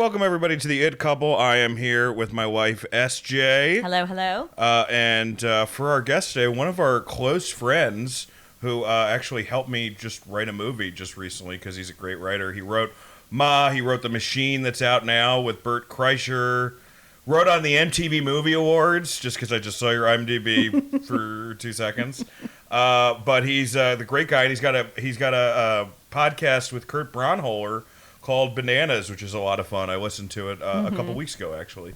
welcome everybody to the It Couple. I am here with my wife, SJ. Hello, hello. And for our guest today, one of our close friends who actually helped me just write a movie just recently because he's a great writer. He wrote he wrote The Machine that's out now with Bert Kreischer. Wrote on the MTV Movie Awards, just because I just saw your IMDb for 2 seconds. But he's the great guy, and he's got a podcast with Kurt Braunholer called Bananas, which is a lot of fun. I listened to it a couple weeks ago, actually.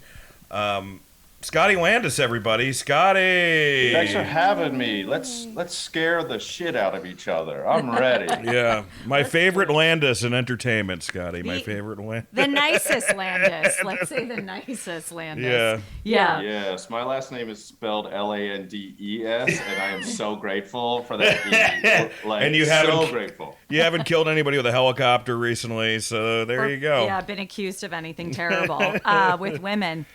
Scotty Landes, everybody. Scotty! Thanks for having me. Let's scare the shit out of each other. I'm ready. Yeah. My favorite Landis in entertainment, Scotty. My favorite Landis. The nicest Landis. Let's say the nicest Landis. Yeah. Yes, my last name is spelled Landes, and I am so grateful for that. And you haven't, so grateful. You haven't killed anybody with a helicopter recently, so there you go. Yeah, been accused of anything terrible with women.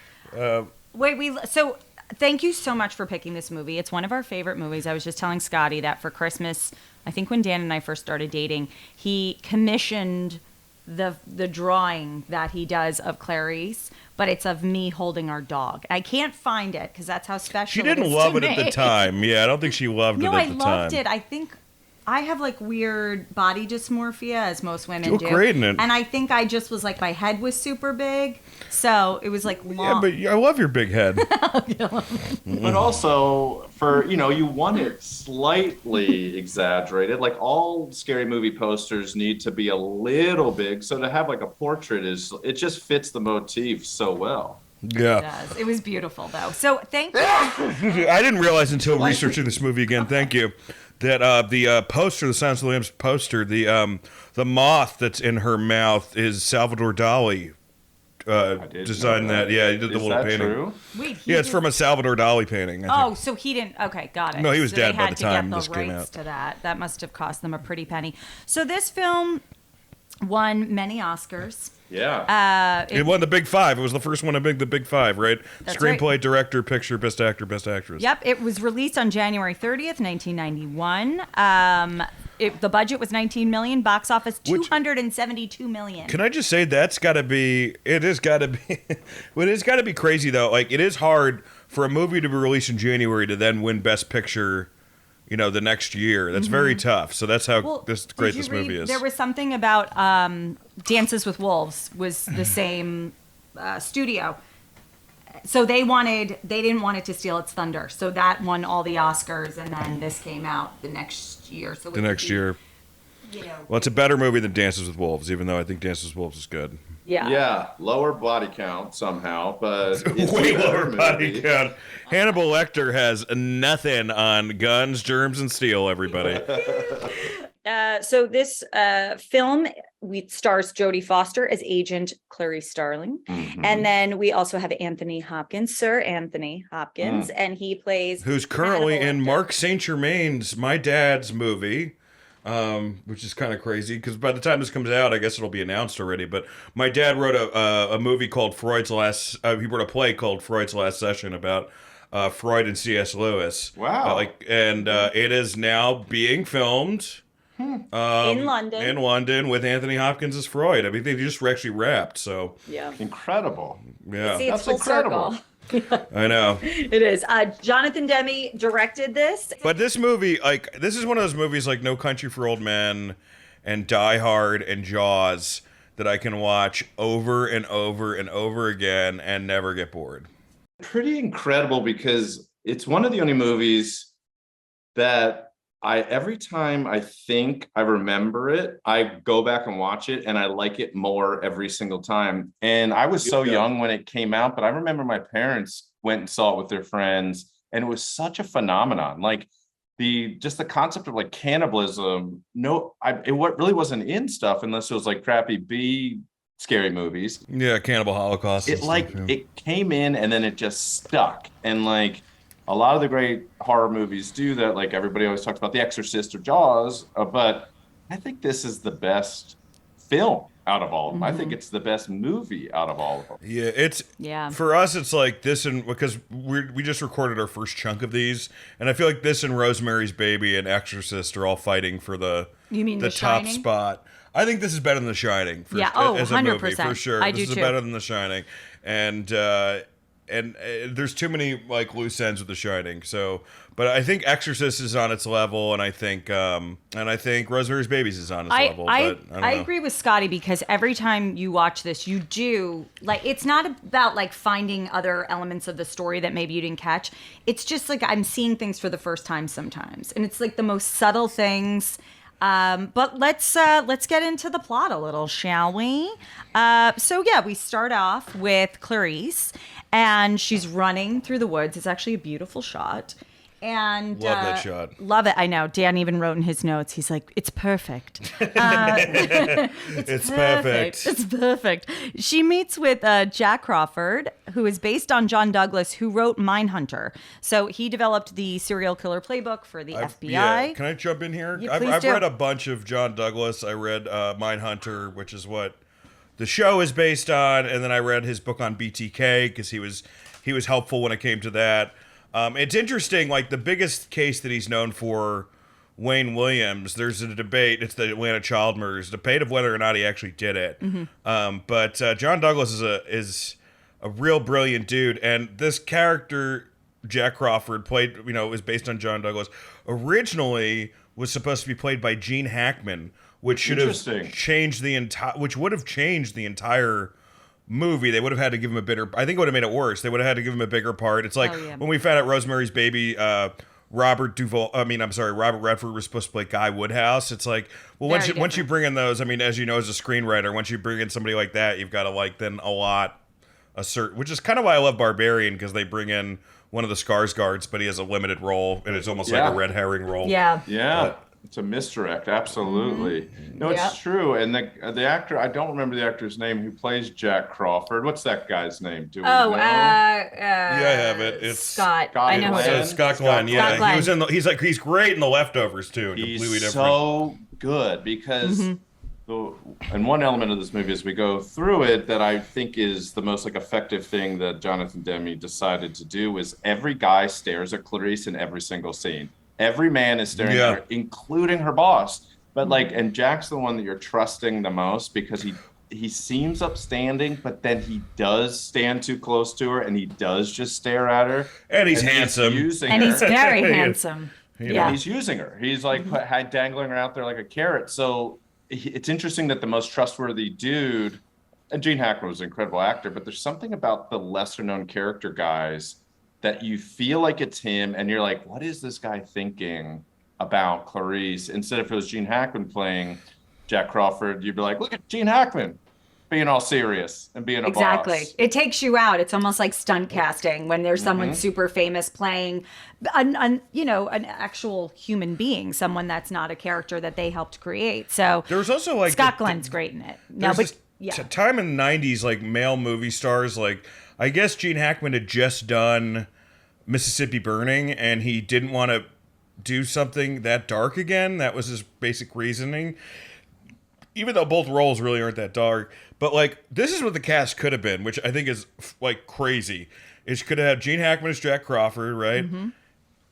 So thank you so much for picking this movie. It's one of our favorite movies. I was just telling Scotty that for Christmas, I think when Dan and I first started dating, he commissioned the drawing that he does of Clarice, but it's of me holding our dog. I can't find it because that's how special it is. She didn't love it at the time. Yeah, I don't think she loved it at the time. No, I loved it. I think I have like weird body dysmorphia, as most women do. You look great in it. And I think I just was like, my head was super big, so it was like long. Yeah, but I love your big head. But also, for, you want it slightly exaggerated. Like, all scary movie posters need to be a little big, so to have like a portrait it just fits the motif so well. Yeah. It does. It was beautiful, though. So thank you. I didn't realize until researching this movie again, thank you, that the poster, the Silence of the Lambs poster, the moth that's in her mouth is Salvador Dali designed that. Yeah, he did the little painting. True? Wait, It's from a Salvador Dali painting. I think. So he didn't. Okay, got it. No, he was dead by the they had time to this get the came rights out. to that. That must have cost them a pretty penny. So this film won many Oscars. Yeah. It won the Big Five. It was the first one to the Big Five, right? That's Screenplay, right. Director, Picture, Best Actor, Best Actress. Yep, it was released on January 30th, 1991. The budget was $19 million, box office $272 million. Can I just say it has got to be crazy though. Like, it is hard for a movie to be released in January to then win Best Picture, the next year. That's very tough. So that's how this movie is. There was something about Dances with Wolves was the same studio. So they didn't want it to steal its thunder. So that won all the Oscars, and then this came out the next year. So year. Well, it's a better movie than Dances with Wolves, even though I think Dances with Wolves is good. Yeah. Yeah, lower body count somehow, but it's way a better lower body movie. count. Hannibal Lecter has nothing on guns, germs, and steel, everybody. So this film, stars Jodie Foster as Agent Clarice Starling. Mm-hmm. And then we also have Anthony Hopkins, Sir Anthony Hopkins, and he plays... Who's currently Hannibal in Lecter. Mark St. Germain's My Dad's movie, which is kind of crazy, because by the time this comes out, I guess it'll be announced already, but my dad wrote a movie called he wrote a play called Freud's Last Session about Freud and C.S. Lewis. Wow. It is now being filmed... in London. In London with Anthony Hopkins as Freud. I mean, they just actually wrapped, so... Yeah. Incredible. Yeah. See, it's That's full incredible. circle. I know. It is. Jonathan Demme directed this. But this movie, this is one of those movies like No Country for Old Men and Die Hard and Jaws that I can watch over and over and over again and never get bored. Pretty incredible, because it's one of the only movies that every time I think I remember it, I go back and watch it, and I like it more every single time. And I was so young when it came out, but I remember my parents went and saw it with their friends, and it was such a phenomenon. Like, the concept of like cannibalism, it really wasn't in stuff unless it was like crappy B scary movies. Yeah, Cannibal Holocaust. It came in, and then it just stuck. And like, a lot of the great horror movies do that. Like, everybody always talks about The Exorcist or Jaws, but I think this is the best film out of all of them. I think it's the best movie out of all of them. Yeah, for us, it's like this, and because we just recorded our first chunk of these, and I feel like this and Rosemary's Baby and Exorcist are all fighting for the You mean The top Shining? spot. I think this is better than The Shining. Yeah, as a movie, 100%. for sure. I This do is too. better than The Shining, and there's too many like loose ends with The Shining. So, but I think Exorcist is on its level, and I think Rosemary's Babies is on its level. But I don't know. agree with Scotty, because every time you watch this, you do like, it's not about like finding other elements of the story that maybe you didn't catch. It's just like I'm seeing things for the first time sometimes, and it's like the most subtle things. But let's get into the plot a little, shall we? So yeah, we start off with Clarice, and she's running through the woods. It's actually a beautiful shot. And Love that shot. Love it. I know. Dan even wrote in his notes. He's like, "It's perfect. It's perfect. It's perfect." She meets with Jack Crawford, who is based on John Douglas, who wrote Mindhunter. So he developed the serial killer playbook for the FBI. Yeah. Can I jump in here? Yeah, I've please do. read a bunch of John Douglas. I read Mindhunter, which is what the show is based on, and then I read his book on BTK because he was helpful when it came to that. It's interesting, like the biggest case that he's known for, Wayne Williams, there's a debate, it's the Atlanta child murders, debate of whether or not he actually did it. But John Douglas is a real brilliant dude, and this character, Jack Crawford, is based on John Douglas, originally was supposed to be played by Gene Hackman, which should have changed which would have changed the entire movie. They would have had to give him I think it would have made it worse. They would have had to give him a bigger part. It's like when we found out Rosemary's Baby, Robert Redford was supposed to play Guy Woodhouse. It's like, well, once you bring in those, I mean, as you know, as a screenwriter, once you bring in somebody like that, you've got to like then which is kind of why I love Barbarian, because they bring in one of the Skarsgårds, but he has a limited role, and it's almost like a red herring role. Yeah. It's a misdirect, absolutely. No, it's true. And the actor, I don't remember the actor's name who plays Jack Crawford. What's that guy's name? Do we know? Yeah, I have it. It's Scott. Scotty I know who it Landes. is. Scott Glenn. Yeah, Scott Glenn. he's great in The Leftovers too. He's Completely different. so good because and one element of this movie as we go through it that I think is the most like effective thing that Jonathan Demme decided to do is every guy stares at Clarice in every single scene. Every man is staring at her, including her boss. But and Jack's the one that you're trusting the most because he seems upstanding, but then he does stand too close to her and he does just stare at her. And he's handsome. He's very handsome. And he's using her. He's like dangling her out there like a carrot. So it's interesting that the most trustworthy dude, and Gene Hackman was an incredible actor, but there's something about the lesser known character guys that you feel like it's him, and you're like, what is this guy thinking about Clarice? Instead, if it was Gene Hackman playing Jack Crawford, you'd be like, look at Gene Hackman being all serious and being a boss. It takes you out. It's almost like stunt casting when there's someone super famous playing an actual human being, someone that's not a character that they helped create. So there was also like Scott Glenn's great in it. Time in the 90s, like male movie stars, like I guess Gene Hackman had just done Mississippi Burning, and he didn't want to do something that dark again. That was his basic reasoning. Even though both roles really aren't that dark. But, like, this is what the cast could have been, which I think is, like, crazy. It could have had Gene Hackman as Jack Crawford, right?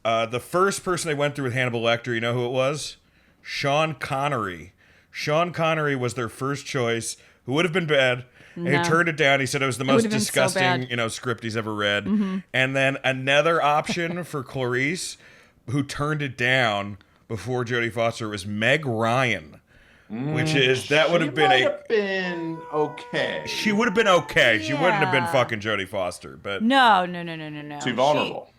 The first person they went through with Hannibal Lecter, you know who it was? Sean Connery. Sean Connery was their first choice, who would have been bad. And he turned it down. He said it was the most disgusting, script he's ever read. And then another option for Clarice, who turned it down before Jodie Foster, was Meg Ryan, which is would have been okay. She would have been okay. Yeah. She wouldn't have been fucking Jodie Foster, but no. Too vulnerable.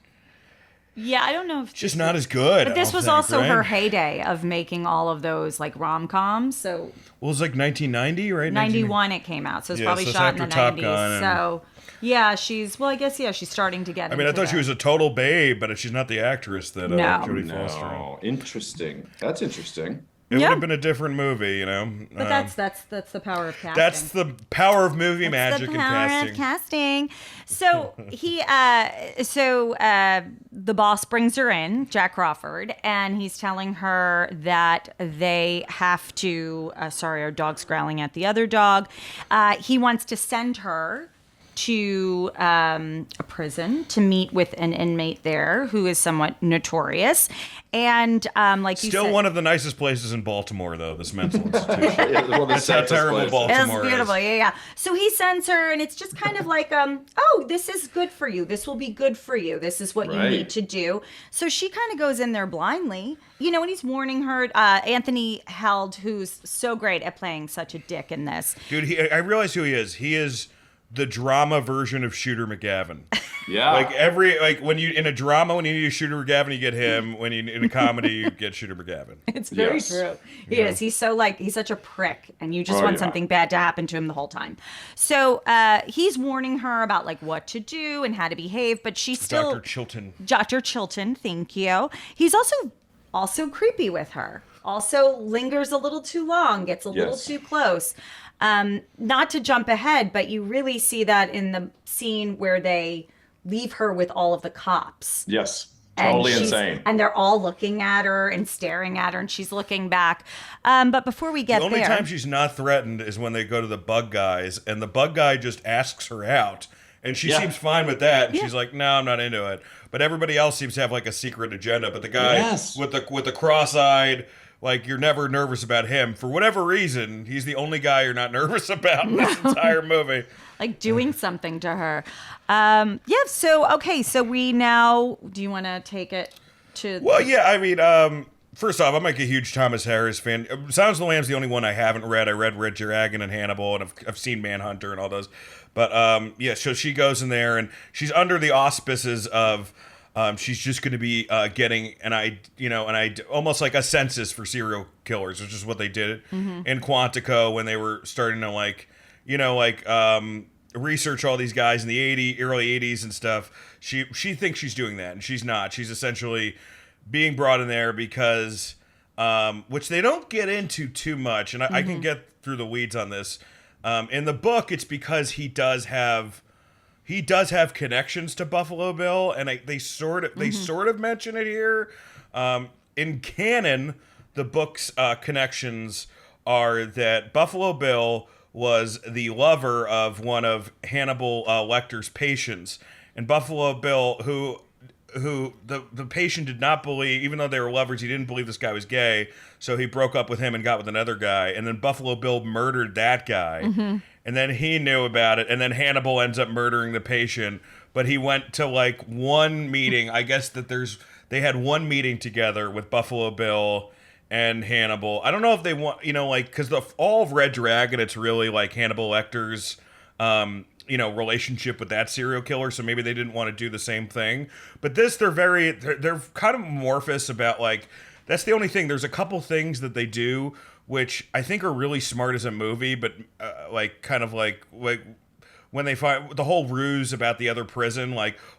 I don't know if just not as good. But this was also her heyday of making all of those like rom-coms. So well, it was like 1990, right? 91 it came out, so it's probably shot in the 90s. So she's she's starting to get. I mean, I thought she was a total babe, but she's not the actress that Jodie Foster. No, interesting. That's interesting. It would have been a different movie, But that's the power of casting. That's the power of movie magic and casting. Of casting. So the boss brings her in, Jack Crawford, and he's telling her that they have to. Sorry, our dog's growling at the other dog. He wants to send her to a prison to meet with an inmate there who is somewhat notorious. And like you said, still one of the nicest places in Baltimore, though, this mental institution. Well, That's how terrible Baltimore it's beautiful. is. Yeah. So he sends her, and it's just kind of like, oh, this is good for you. This will be good for you. This is what you need to do. So she kind of goes in there blindly, and he's warning her. Anthony Held, who's so great at playing such a dick in this. Dude, I realize who he is. He is the drama version of Shooter McGavin. Yeah. When you in a drama, when you need a Shooter McGavin, you get him. When you in a comedy, you get Shooter McGavin. It's very true. He is. He's so he's such a prick, and you just want something bad to happen to him the whole time. So he's warning her about what to do and how to behave, but she's still Dr. Chilton, thank you. He's also creepy with her. Also lingers a little too long, gets a little too close. Not to jump ahead, but you really see that in the scene where they leave her with all of the cops. Yes. Totally insane. And they're all looking at her and staring at her, and she's looking back. But before we get there... The only time she's not threatened is when they go to the bug guys, and the bug guy just asks her out. And she seems fine with that, and she's like, no, I'm not into it. But everybody else seems to have a secret agenda. But the guy with the cross-eyed... you're never nervous about him. For whatever reason, he's the only guy you're not nervous about in this entire movie. Doing something to her. So we now... Do you want to take it to... Well, yeah, I mean, first off, I'm a huge Thomas Harris fan. Silence of the Lambs the only one I haven't read. I read Red Dragon and Hannibal, and I've seen Manhunter and all those. But, so she goes in there, and she's under the auspices of... she's just going to be getting almost like a census for serial killers, which is what they did in Quantico when they were starting to research all these guys in the early 80s and stuff. She thinks she's doing that, and she's not. She's essentially being brought in there because, which they don't get into too much, and I can get through the weeds on this. In the book, it's because he does have connections to Buffalo Bill, and they sort of mention it here. In canon, the book's connections are that Buffalo Bill was the lover of one of Hannibal Lecter's patients, and Buffalo Bill, who the patient did not believe, even though they were lovers, he didn't believe this guy was gay, so he broke up with him and got with another guy, and then Buffalo Bill murdered that guy. And then he knew about it, and then Hannibal ends up murdering the patient. But he went to one meeting. I guess that they had one meeting together with Buffalo Bill and Hannibal. I don't know if they want, because all of Red Dragon, it's really Hannibal Lecter's, relationship with that serial killer. So maybe they didn't want to do the same thing. But this, they're kind of amorphous about that's the only thing. There's a couple things that they do which I think are really smart as a movie, but when they find the whole ruse about the other prison,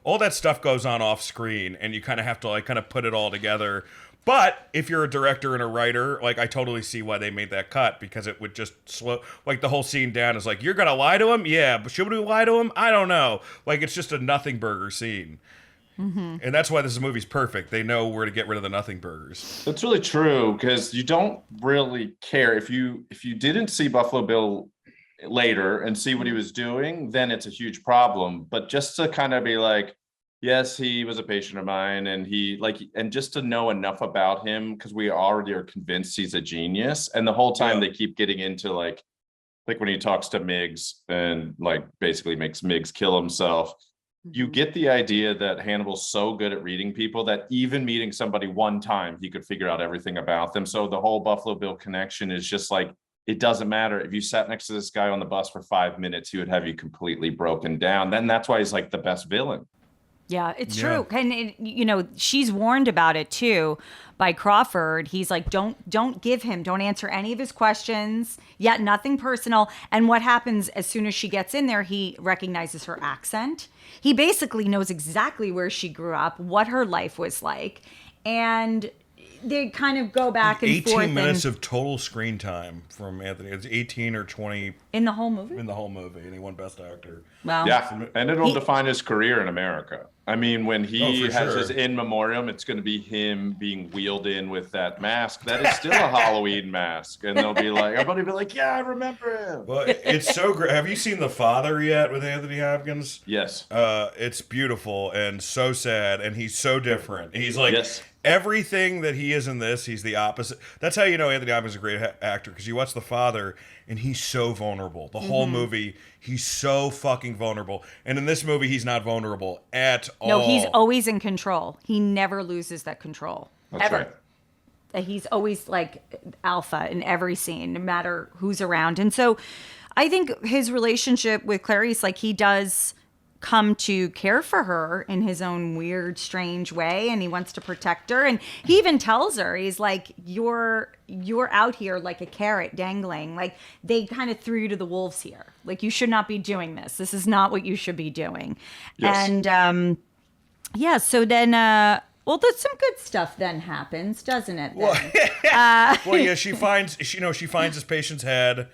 all that stuff goes on off screen, and you kind of have to kind of put it all together. But if you're a director and a writer, I totally see why they made that cut, because it would just slow, the whole scene down is you're gonna lie to him? Yeah, but should we lie to him? I don't know. It's just a nothing burger scene. And that's why this movie's perfect. They know where to get rid of the nothing burgers. That's really true, because you don't really care if you didn't see Buffalo Bill later and see what he was doing, then it's a huge problem. But just to kind of be yes, he was a patient of mine, and and just to know enough about him, because we already are convinced he's a genius, and the whole time they keep getting into like when he talks to Miggs and basically makes Miggs kill himself. You get the idea that Hannibal's so good at reading people that even meeting somebody one time, he could figure out everything about them. So the whole Buffalo Bill connection is just it doesn't matter. If you sat next to this guy on the bus for 5 minutes, he would have you completely broken down. Then that's why he's the best villain. Yeah, it's true. And, she's warned about it, too, by Crawford. He's don't answer any of his questions, yet nothing personal. And what happens as soon as she gets in there, he recognizes her accent. He basically knows exactly where she grew up, what her life was like. And they kind of go back and 18 forth. 18 minutes of total screen time from Anthony. It's 18 or 20. In the whole movie? In the whole movie. And he won Best Actor. Wow. Yeah, and it'll define his career in America. I mean, when he has sure. his in memoriam, it's going to be him being wheeled in with that mask. That is still a Halloween mask. And they'll be like, everybody will be like, yeah, I remember him. Well, it's so great. Have you seen The Father yet with Anthony Hopkins? Yes. It's beautiful and so sad, and he's so different. He's like Yes. everything that he is in this, he's the opposite. That's how you know Anthony Hopkins is a great actor, because you watch The Father, and he's so vulnerable. The whole movie, he's so fucking vulnerable. And in this movie, he's not vulnerable at all. No, he's always in control. He never loses that control. That's ever. right. He's always like alpha in every scene, no matter who's around. And so I think his relationship with Clarice, like he does come to care for her in his own weird, strange way, and he wants to protect her. And he even tells her, he's like, you're out here like a carrot dangling. Like they kind of threw you to the wolves here. Like you should not be doing this. This is not what you should be doing. Yes. And yeah, so then well, there's some good stuff then happens, doesn't it? Then? Well, yeah, she finds his patient's head,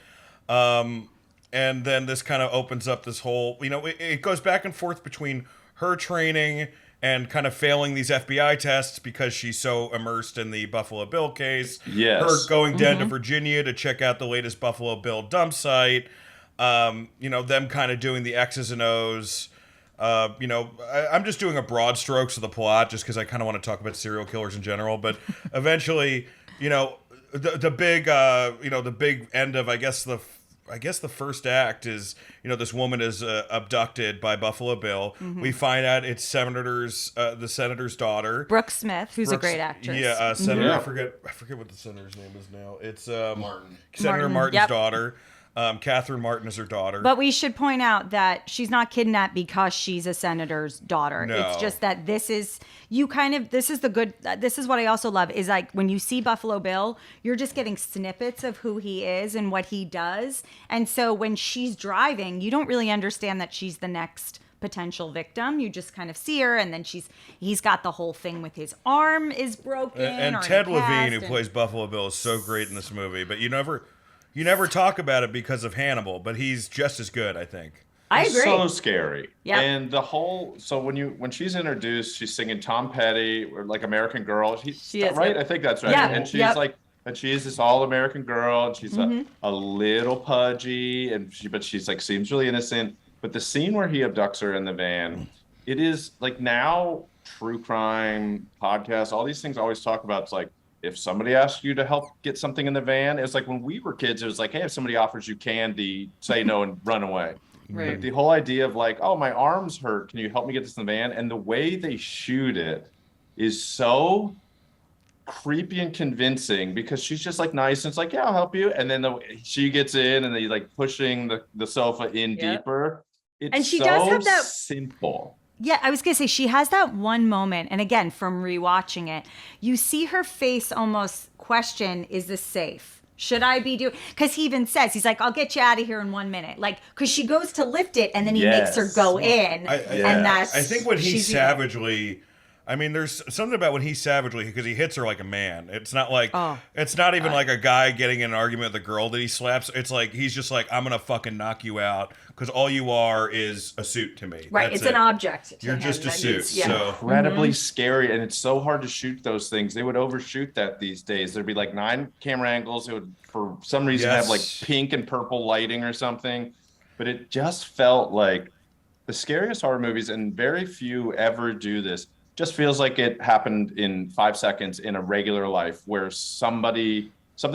and then this kind of opens up this whole, it goes back and forth between her training and kind of failing these FBI tests because she's so immersed in the Buffalo Bill case. Yes. Her going down to Virginia to check out the latest Buffalo Bill dump site. Them kind of doing the X's and O's. I'm just doing a broad strokes of the plot just because I kind of want to talk about serial killers in general. But eventually, the big end of, I guess the first act is, this woman is abducted by Buffalo Bill. We find out it's the senator's daughter, Brooke Smith, who's a great actress. Yeah, Senator. Yeah. I forget what the senator's name is now. It's Martin. Senator Martin, Martin's yep. daughter. Catherine Martin is her daughter. But we should point out that she's not kidnapped because she's a senator's daughter. No. It's just that this is what I also love is like when you see Buffalo Bill, you're just getting snippets of who he is and what he does. And so when she's driving, you don't really understand that she's the next potential victim. You just kind of see her, and then he's got the whole thing with his arm is broken. And or Ted in a cast, Levine, who plays Buffalo Bill, is so great in this movie. But you never talk about it because of Hannibal, but he's just as good, I think. I agree. So scary. Yeah. And when she's introduced, she's singing Tom Petty or like American Girl. She is, right? yep. I think that's right. Yeah, And she's yep. like, and she is this all American girl, and she's a little pudgy, but she's like seems really innocent. But the scene where he abducts her in the van, it is like now true crime podcasts, all these things I always talk about. It's like, if somebody asks you to help get something in the van, it's like when we were kids, it was like, hey, if somebody offers you candy, say no and run away. Right. But the whole idea of like, oh, my arm's hurt. Can you help me get this in the van? And the way they shoot it is so creepy and convincing because she's just like nice. And it's like, yeah, I'll help you. And then she gets in and they like pushing the sofa in deeper. It's And she so does have that simple. Yeah, I was going to say she has that one moment, and again, from rewatching it, you see her face almost question, is this safe? Should I be doing? Because he even says, he's like, I'll get you out of here in 1 minute. Like, because she goes to lift it, and then he makes her go in. And that's. I think when he savagely. I mean, there's something about when he savagely, because he hits her like a man. It's not like, it's not even like a guy getting in an argument with a girl that he slaps. It's like, he's just like, I'm going to fucking knock you out because all you are is a suit to me. Right. That's It's an object. You're just a suit. So Incredibly scary. And it's so hard to shoot those things. They would overshoot that these days. There'd be like 9 camera angles. It would, for some reason, have like pink and purple lighting or something. But it just felt like the scariest horror movies, and very few ever do this, just feels like it happened in 5 seconds in a regular life where something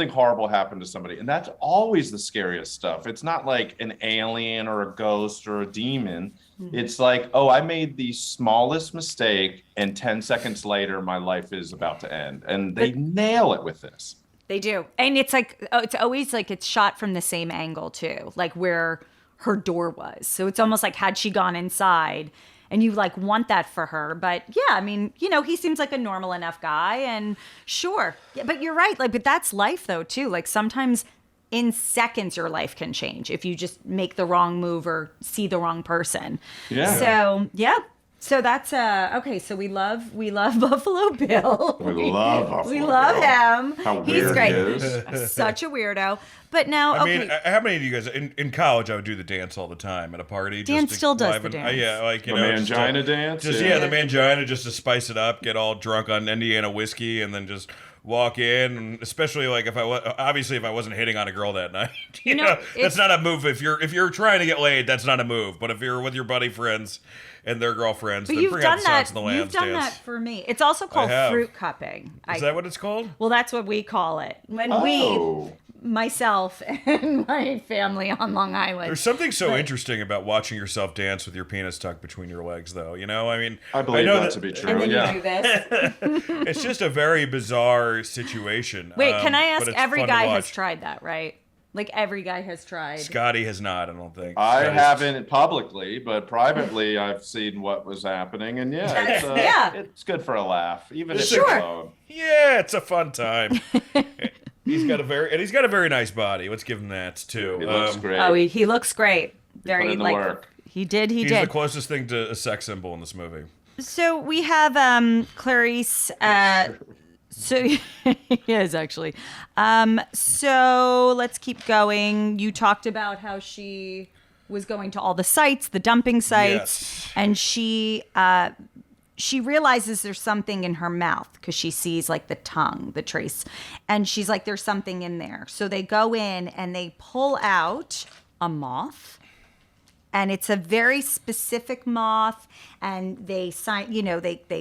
horrible happened to somebody. And that's always the scariest stuff. It's not like an alien or a ghost or a demon. It's like, oh, I made the smallest mistake and 10 seconds later, my life is about to end. And they nail it with this. They do. And it's like, it's always like it's shot from the same angle too, like where her door was. So it's almost like had she gone inside, and you like want that for her. But yeah, I mean, he seems like a normal enough guy, and sure. Yeah, but you're right. Like, but that's life though too. Like sometimes in seconds your life can change if you just make the wrong move or see the wrong person. Yeah. So yeah. So that's okay. So we love Buffalo Bill. We love Buffalo We love Bill. him. How He's weird great. he is. Such a weirdo. But now, I okay. mean, how many of you guys in college? I would do the dance all the time at a party. Dan just to still does liven- the dance. yeah, like The just to- mangina dance? Just Yeah. the mangina, just to spice it up, get all drunk on Indiana whiskey, and then just walk in. And especially like if I wasn't hitting on a girl that night, you know, that's not a move. If you're trying to get laid, that's not a move. But if you're with your buddy friends and their girlfriends, then bring out the Silence of the Lambs You've done dance. that for me. It's also called have. fruit cupping. Is that what it's called? Well, that's what we call it. When myself and my family on Long Island. There's something so interesting about watching yourself dance with your penis tucked between your legs, though. You know, I mean, I believe know that to be true. And then Yeah. you do this. It's just a very bizarre situation. Wait, can I but ask? it's Every fun to guy has watch. tried that, right? Like every guy has tried. Scotty has not, I don't think. I Scotty's- haven't publicly, but privately I've seen what was happening, and it's good for a laugh, even if it's Sure. alone. Yeah, it's a fun time. he's got a very nice body. Let's give him that too. It looks great. Oh, he looks great. Very put in the like work. he did. He He's did. the closest thing to a sex symbol in this movie. So we have Clarice. So he is actually. So let's keep going. You talked about how she was going to all the sites, the dumping sites, Yes. and she realizes there's something in her mouth because she sees like the tongue, the trace, and she's like, "There's something in there." So they go in and they pull out a moth. And it's a very specific moth, and they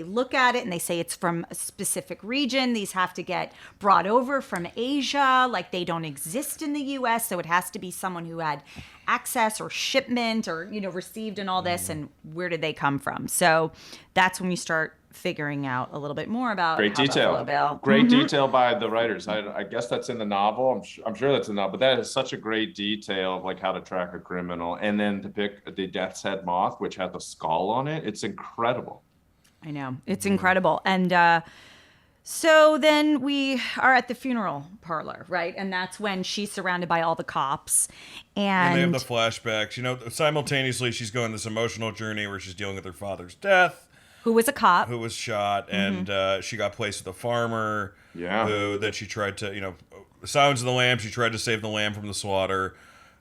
look at it and they say it's from a specific region. These have to get brought over from Asia, like they don't exist in the U.S. So it has to be someone who had access or shipment or received and all this. And where did they come from? So that's when we start figuring out a little bit more about Great how detail. Buffalo Bill. Great detail by the writers. I guess that's in the novel. I'm sure that's in the novel, but that is such a great detail of like how to track a criminal, and then to pick the death's head moth, which had the skull on it. It's incredible. I know. It's incredible. And so then we are at the funeral parlor, right? And that's when she's surrounded by all the cops. And they have And the flashbacks. Simultaneously, she's going this emotional journey where she's dealing with her father's death, who was a cop? who was shot, and she got placed with a farmer. Yeah. Who that she tried to, Silence of the Lamb. She tried to save the lamb from the slaughter.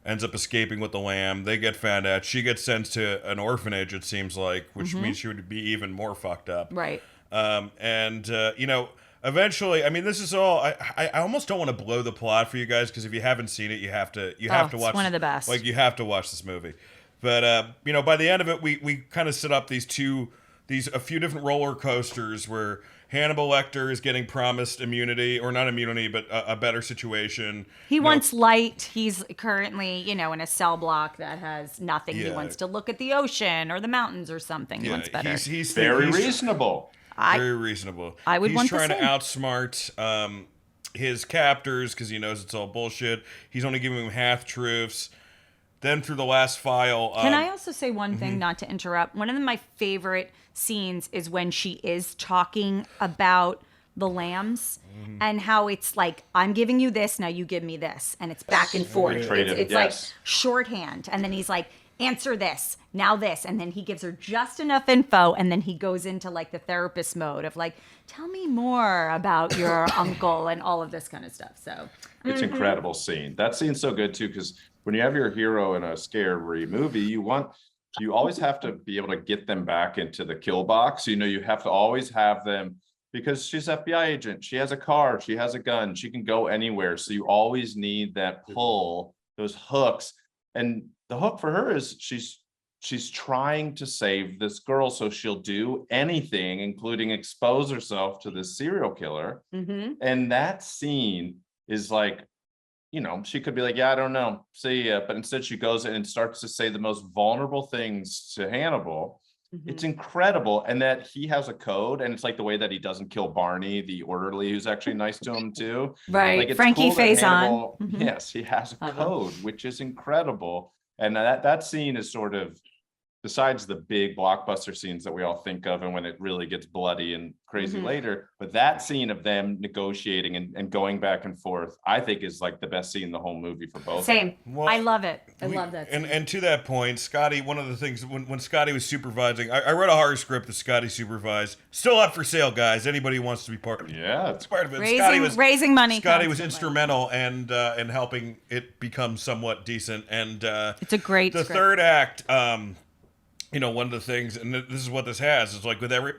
Ends up escaping with the lamb. They get found out. She gets sent to an orphanage. It seems like, which means she would be even more fucked up. Right. Eventually, I mean, this is all. I almost don't want to blow the plot for you guys because if you haven't seen it, you have to it's watch. one of the best. Like you have to watch this movie. But by the end of it, we kind of set up a few different roller coasters where Hannibal Lecter is getting promised immunity, or not immunity, but a better situation. He wants light. He's currently, in a cell block that has nothing. He Yeah. wants to look at the ocean or the mountains or something. He wants better. He's Very reasonable. very reasonable. I would He's want the trying to same. outsmart his captors because he knows it's all bullshit. He's only giving them half truths. Then through the last file, Can I also say one thing, not to interrupt? One of my favorite scenes is when she is talking about the lambs and how it's like, I'm giving you this, now you give me this. And it's back and forth. It's like shorthand. And then he's like, answer this, now this. And then he gives her just enough info. And then he goes into like the therapist mode of like, tell me more about your uncle and all of this kind of stuff. So It's incredible scene. That scene's so good too, because when you have your hero in a scary movie, you always have to be able to get them back into the kill box. You have to always have them, because she's an FBI agent. She has a car, she has a gun, she can go anywhere. So you always need that pull, those hooks. And the hook for her is she's trying to save this girl, so she'll do anything, including expose herself to this serial killer. And that scene is like, she could be like, yeah, I don't know, see ya. But instead she goes in and starts to say the most vulnerable things to Hannibal. It's incredible. And that he has a code, and it's like the way that he doesn't kill Barney, the orderly, who's actually nice to him too. Right. Like, it's Frankie cool that face Hannibal- on. Yes, he has a code, which is incredible. And that scene is sort of besides the big blockbuster scenes that we all think of and when it really gets bloody and crazy later, but that scene of them negotiating and going back and forth, I think is like the best scene in the whole movie for both. Same. Well, I love it. I love that scene. And to that point, Scotty, one of the things, when Scotty was supervising, I read a horror script that Scotty supervised. Still up for sale, guys. Anybody who wants to be part of it. Yeah, it's Part of it. Raising money. Scotty was constantly. instrumental and helping it become somewhat decent. And It's a great the script. third act, you know, one of the things, and this is what this has, is like with every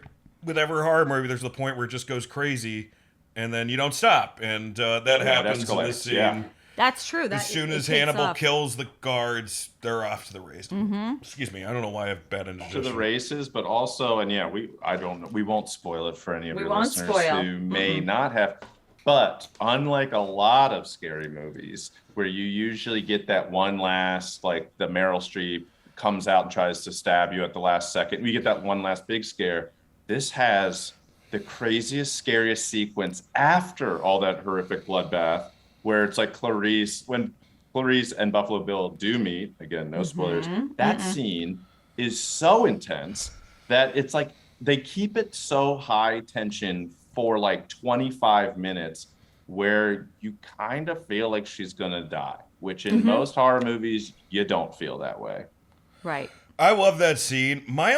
horror movie, there's the point where it just goes crazy, and then you don't stop, and that happens in this scene. Yeah. That's true. As soon as Hannibal kills the guards, they're off to the races. Excuse me, I don't know why I have bad indigestion. To the races, but also, and yeah, we won't spoil it for any of We your won't listeners spoil. who may not have. But unlike a lot of scary movies, where you usually get that one last, like the Meryl Streep comes out and tries to stab you at the last second, we get that one last big scare. This has the craziest, scariest sequence after all that horrific bloodbath, where it's like when Clarice and Buffalo Bill do meet, again, no spoilers, that scene is so intense that it's like they keep it so high tension for like 25 minutes where you kind of feel like she's gonna die, which in most horror movies, you don't feel that way. Right. I love that scene. My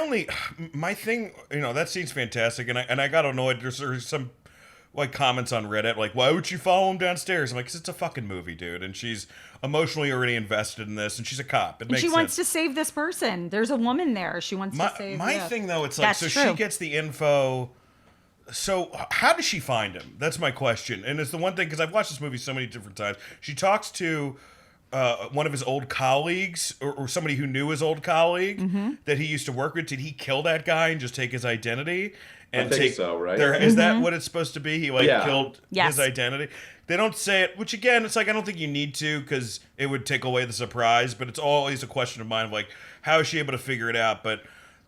thing, you know, that scene's fantastic, and I got annoyed. There's some like comments on Reddit, like, why would you follow him downstairs? I'm like, 'cause it's a fucking movie, dude, and she's emotionally already invested in this, and she's a cop. It And makes she sense. wants to save this person. There's a woman there. She wants to save. My thing though, it's like, That's so true. she gets the info. So how does she find him? That's my question, and it's the one thing because I've watched this movie so many different times. She talks to one of his old colleagues or somebody who knew his old colleague that he used to work with. Did he kill that guy and just take his identity? And I think so, right? Is that what it's supposed to be? He killed Yes. his identity. They don't say it, which again, it's like I don't think you need to because it would take away the surprise. But it's always a question of mine of like how is she able to figure it out? But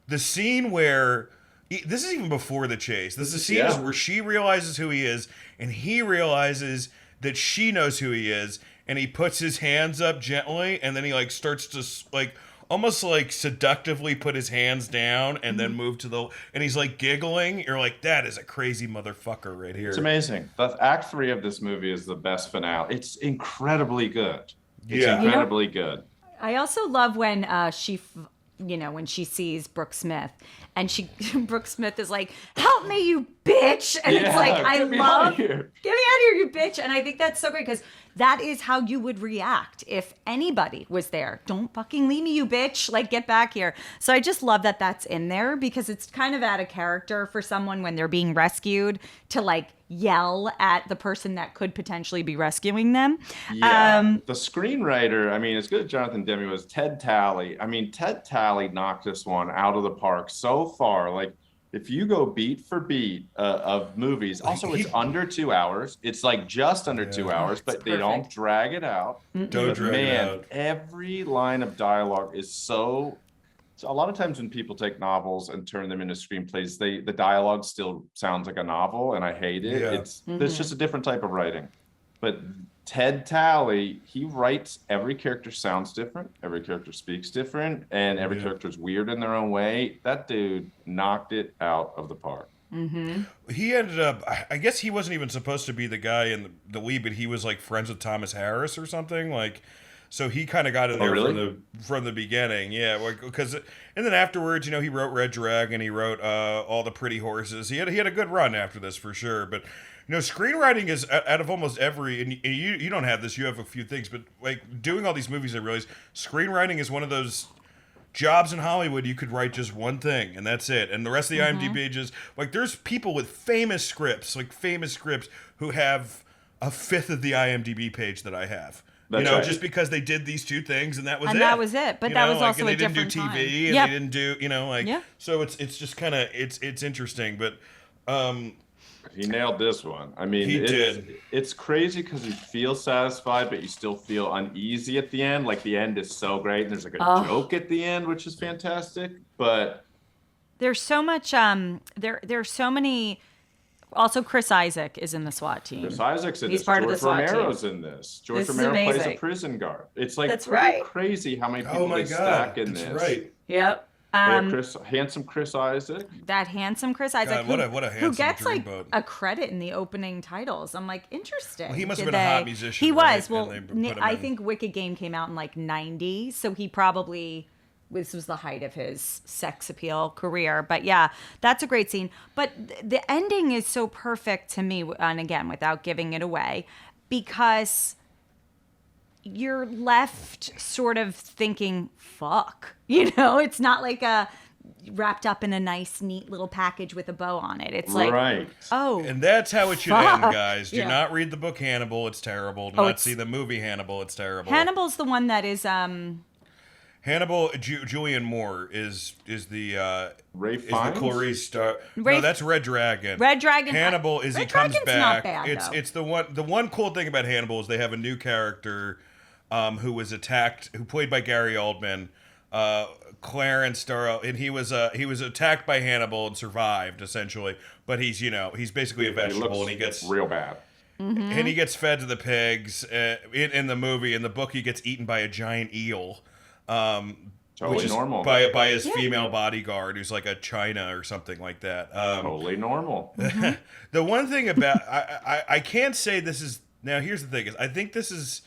the scene where this is even before the chase. This is the scene where she realizes who he is and he realizes that she knows who he is. And he puts his hands up gently, and then he like starts to like almost like seductively put his hands down, and then move to and he's like giggling. You're like, that is a crazy motherfucker right here. It's amazing. The Act 3 of this movie is the best finale. It's incredibly good. It's incredibly good. I also love when when she sees Brooke Smith, and Brooke Smith is like, "Help me, you bitch!" And it's like, get me out of here. Get me out of here, you bitch! And I think that's so great because that is how you would react if anybody was there. Don't fucking leave me, you bitch! Like, get back here. So I just love that that's in there because it's kind of out of character for someone when they're being rescued to like yell at the person that could potentially be rescuing them. Yeah. The screenwriter, I mean, as good as Jonathan Demme was, Ted Talley. I mean, Ted Talley knocked this one out of the park so far. Like, if you go beat for beat of movies, also it's under 2 hours. It's like just under 2 hours, but they don't drag it out. Don't drag it out. Every line of dialogue is so a lot of times when people take novels and turn them into screenplays, the dialogue still sounds like a novel, and I hate it. Yeah. There's just a different type of writing. But Ted Talley, he writes every character sounds different, every character speaks different, and every character is weird in their own way. That dude knocked it out of the park. He ended up, I guess he wasn't even supposed to be the guy in the lead, but he was like friends with Thomas Harris or something. Like, so he kind of got in there from the beginning. Yeah, because and then afterwards, you know, he wrote Red Dragon, he wrote All the Pretty Horses. He had a good run after this for sure. But you know, screenwriting is out of almost every, and you don't have this. You have a few things, but like doing all these movies, I realize screenwriting is one of those jobs in Hollywood. You could write just one thing, and that's it. And the rest of the IMDb pages, like there's people with famous scripts who have a fifth of the IMDb page that I have. That's you know, right. just because they did these two things and that was it. And that was it. But you that know, was like, also and a they didn't do different TV time. and Yep. they didn't do, you know, like so it's just kind of it's interesting, but he nailed this one. I mean, He did. It's crazy because you feel satisfied, but you still feel uneasy at the end. Like the end is so great, and there's like a joke at the end, which is fantastic. But there's so much. There's so many. Also, Chris Isaac is in the SWAT team. Chris Isaac's in He's this. part George of the SWAT Romero's team. in this. George This is Romero plays a amazing. prison guard. It's like That's pretty right. crazy how many oh people my they god, stack in that's this. right. Yep. Handsome Chris Isaac. That handsome Chris Isaac, God, what a who handsome gets like dreamboat. a credit in the opening titles. I'm like, interesting. Well, he must have Did been a hot they- musician, He right? was. Well, And they put him I in. think Wicked Game came out in like '90, so he probably this was the height of his sex appeal career. But yeah, that's a great scene. But the ending is so perfect to me, and again, without giving it away, because you're left sort of thinking, fuck. You know, it's not like a wrapped up in a nice, neat little package with a bow on it. It's like, Right. oh, And that's how it should fuck. end, guys. Do Yeah. not read the book Hannibal. It's terrible. Do Oh, not it's- see the movie Hannibal. It's terrible. Hannibal's the one that is, Hannibal, Julian Moore is the Ray is the Fiennes? Clarice star. Ray- No, that's Red Dragon. Red Dragon. Hannibal is Red he comes Dragon's back. not bad, it's though. it's the one cool thing about Hannibal is they have a new character who was attacked, who played by Gary Oldman, Clarence Darrow, and he was attacked by Hannibal and survived essentially, but he's basically a He vegetable looks and he gets real bad. and he gets fed to the pigs. In the movie, in the book, he gets eaten by a giant eel. Totally Which is normal. by his female bodyguard, who's like a China or something like that. Totally normal. The one thing about I can't say this is now. Here's the thing: is I think this is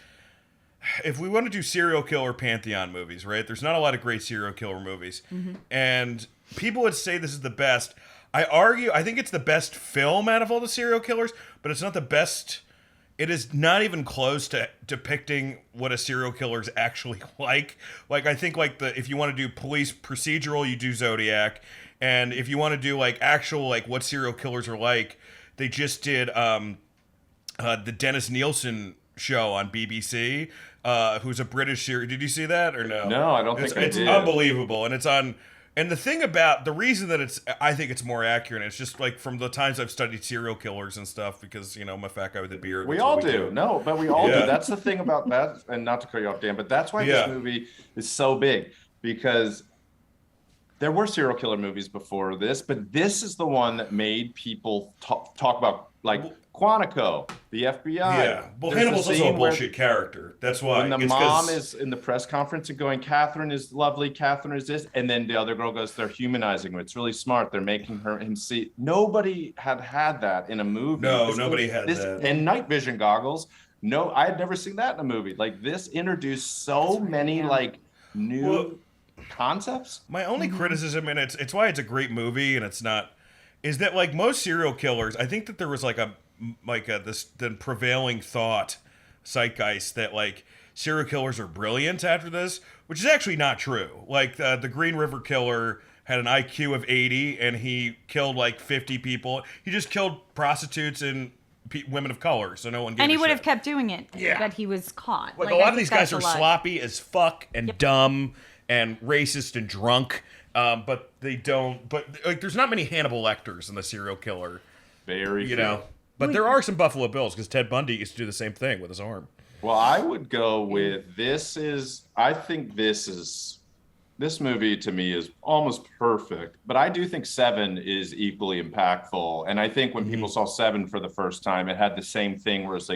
if we want to do serial killer pantheon movies, right? There's not a lot of great serial killer movies, and people would say this is the best. I argue. I think it's the best film out of all the serial killers, but it's not the best. It is not even close to depicting what a serial killer is actually like. Like I think if you want to do police procedural, you do Zodiac, and if you want to do actual what serial killers are like, they just did the Dennis Nielsen show on BBC, who's a British serial. Did you see that or no? No, I don't think I It's did. unbelievable, and it's on. And the thing about the reason that I think it's more accurate, it's just from the times I've studied serial killers and stuff, because I'm a fat guy with a beard. We that's all what do. No, but we all Yeah. do. That's the thing about that, and not to cut you off, Dan, but that's why Yeah. this movie is so big, because there were serial killer movies before this, but this is the one that made people talk about Quantico, the FBI. Yeah. Well, There's Hannibal's a also a scene where bullshit character. That's why. when the It's mom 'cause- is in the press conference and going, Catherine is lovely, Catherine is this, and then the other girl goes, they're humanizing her. It's really smart. They're making him see. Nobody had that in a movie. No, nobody had that. And night vision goggles. No, I had never seen that in a movie. This introduced so many new Well, concepts. My only criticism, and it's why it's a great movie, and it's not, is that most serial killers, I think that there was the prevailing thought zeitgeist that serial killers are brilliant after this, which is actually not true. The Green River Killer had an IQ of 80, and he killed 50 people. He just killed prostitutes and women of color, so no one gave and he a would shit. have kept doing it, Yeah. but he was caught. A I lot of think these guys that's a are lot. sloppy as fuck and dumb and racist and drunk, but they don't. But there's not many Hannibal Lecters in the serial killer, Very you few. know. But there are some Buffalo Bills because Ted Bundy used to do the same thing with his arm. Well, I would go with I think this movie to me is almost perfect, but I do think 7 is equally impactful. And I think when people saw 7 for the first time, it had the same thing where it's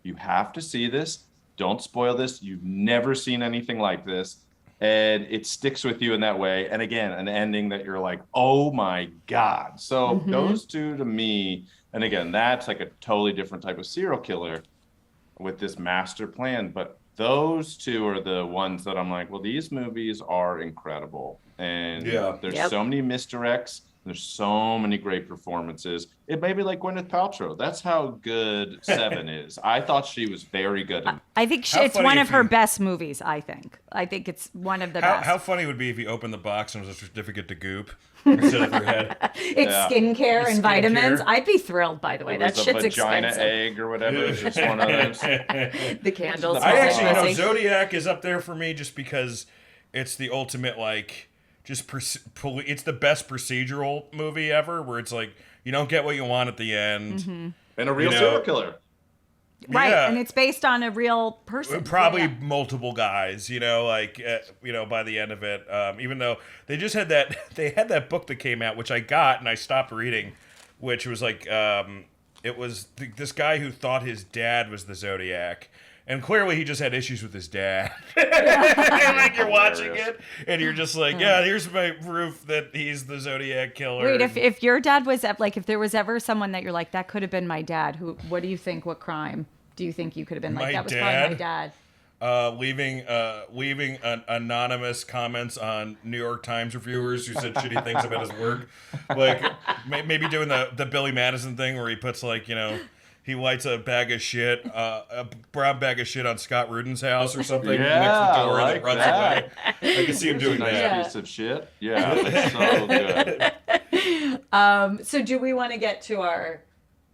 you have to see this. Don't spoil this. You've never seen anything like this. And it sticks with you in that way. And again, an ending that you're like, oh my God. So those two to me, and again, that's a totally different type of serial killer with this master plan. But those two are the ones that I'm like, well, these movies are incredible. And Yeah. there's so many misdirects. There's so many great performances. It may be like Gwyneth Paltrow. That's how good 7 is. I thought she was very good. I think How it's funny one if of her you- best movies. I think it's one of the best. How funny would it be if you opened the box and it was a certificate to Goop instead of her head? It's Yeah. skincare and Skincare. vitamins. I'd be thrilled, by the way. It That was a shit's vagina expensive. egg or whatever. It's just one of those. The candles. I are actually know amazing. Zodiac is up there for me just because it's the ultimate it's the best procedural movie ever, where it's you don't get what you want at the end. And a real You know, serial killer. Right, Yeah. and it's based on a real person. Probably Yeah. multiple guys, by the end of it, even though they just had that book that came out, which I got and I stopped reading, which was it was this guy who thought his dad was the Zodiac, And clearly he just had issues with his dad. Like you're watching it and you're just like, yeah, here's my proof that he's the Zodiac killer. Wait, if your dad was like, if there was ever someone that you're like, that could have been my dad, what do you think, what crime do you think you could have been like? That was probably my dad. Leaving anonymous comments on New York Times reviewers who said shitty things about his work. Like maybe doing the Billy Madison thing where he puts like, you know, he lights a bag of shit, a brown bag of shit on Scott Rudin's house or something next to the door and then runs away. I can see him doing nice that. Piece of shit. Yeah, that's so good. So do we want to get to our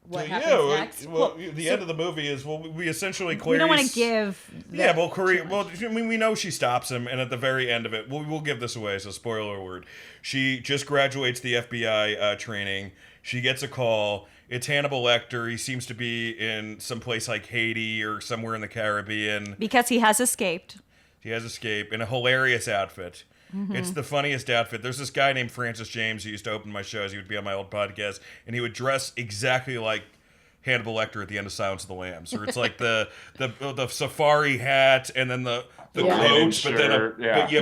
what happens next? Well, the end of the movie is we essentially Clarice. We don't want to give. We know she stops him, and at the very end of it, we'll give this away. So spoiler alert: she just graduates the FBI training. She gets a call. It's Hannibal Lecter. He seems to be in some place like Haiti or somewhere in the Caribbean. Because he has escaped. He has escaped in a hilarious outfit. Mm-hmm. It's the funniest outfit. There's this guy named Francis James who used to open my shows. He would be on my old podcast, and he would dress exactly like Hannibal Lecter at the end of Silence of the Lambs. Or it's like the safari hat and then the coat,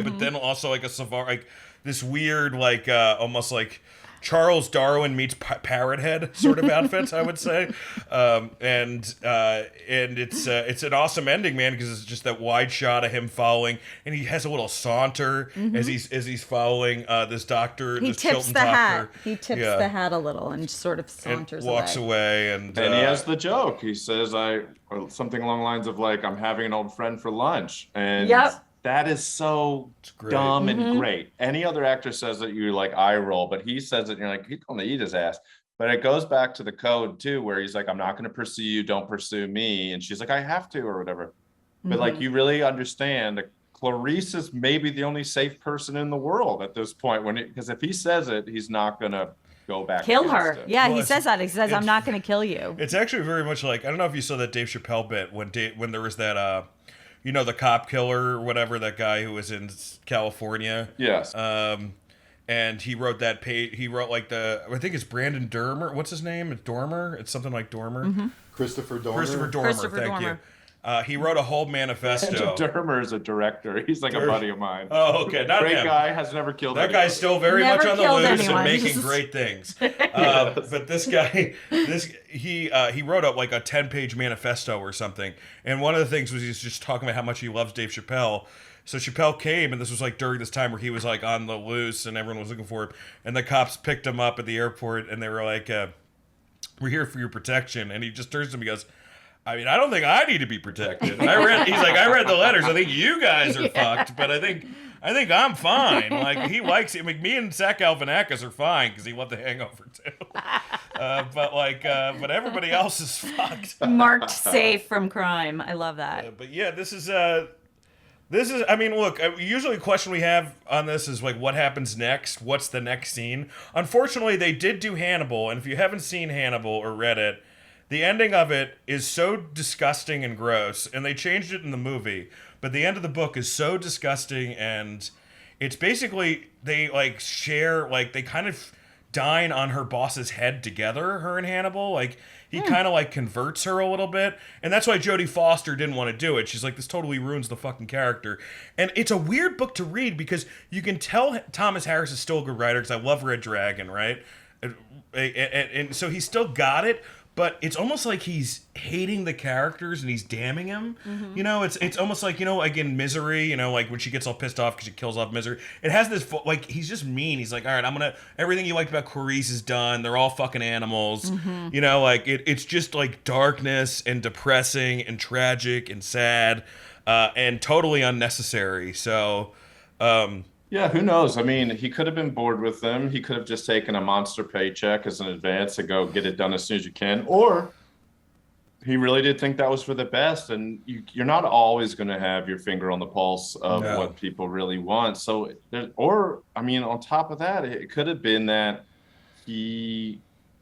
but then also like a safari, like this weird like almost like Charles Darwin meets Parrot Head sort of outfits, I would say, and it's an awesome ending, man, because it's just that wide shot of him following, and he has a little saunter as he's following this doctor. He this tips Chilton the doctor. hat. He tips the hat a little and sort of saunters and walks away, and he has the joke. He says, something along the lines of like, "I'm having an old friend for lunch," and that is so dumb and great. Any other actor says that, you like eye roll, but he says it and you're like, he's gonna eat his ass. But it goes back to the code too, where he's like, I'm not gonna pursue you, don't pursue me. And she's like, I have to, or whatever. But like, you really understand that Clarice is maybe the only safe person in the world at this point, because if he says it, he's not gonna go back. Kill her. Yeah, he says that. He says, I'm not gonna kill you. It's actually very much like, I don't know if you saw that Dave Chappelle bit when there was that you know, the cop killer or whatever, that guy who was in California. Yes. And he wrote that page. He wrote like I think it's Brandon Dormer. What's his name? It's Dormer. It's something like Dormer. Christopher Dormer. Thank you. He wrote a whole manifesto. Dermer is a director. He's like a buddy of mine. Oh, okay. Not great him. Guy, has never killed that guy's still very much on the loose and making just... great things. But this guy, he wrote up like a 10-page manifesto or something. And one of the things was he's just talking about how much he loves Dave Chappelle. So Chappelle came, and this was like during this time where he was like on the loose and everyone was looking for him. And the cops picked him up at the airport, and they were like, we're here for your protection. And he just turns to him and goes, I mean, I don't think I need to be protected. He's like, I read the letters. I think you guys are fucked, but I think I'm fine. Like, he likes it. I mean, me and Zach Galifianakis are fine because he loved The Hangover too. But everybody else is fucked. Marked safe from crime. I love that. But yeah, this is. I mean, look. Usually, the question we have on this is like, what happens next? What's the next scene? Unfortunately, they did do Hannibal, and if you haven't seen Hannibal or read it, the ending of it is so disgusting and gross, and they changed it in the movie, but the end of the book is so disgusting, and it's basically, they like share, like they kind of dine on her boss's head together, her and Hannibal. Like, he kind of like converts her a little bit, and that's why Jodie Foster didn't want to do it. She's like, this totally ruins the fucking character. And it's a weird book to read because you can tell Thomas Harris is still a good writer, because I love Red Dragon, right? And so he's still got it, but it's almost like he's hating the characters and he's damning them. You know, it's almost like, you know, like in Misery, you know, like when she gets all pissed off because she kills off Misery. It has this, like, he's just mean. He's like, all right, everything you liked about Clarice is done. They're all fucking animals. You know, like, it's just like darkness and depressing and tragic and sad and totally unnecessary. So, yeah, who knows? I mean, he could have been bored with them. He could have just taken a monster paycheck as an advance to go get it done as soon as you can. Or he really did think that was for the best. And you're not always going to have your finger on the pulse of what people really want. So, I mean, on top of that, it could have been that he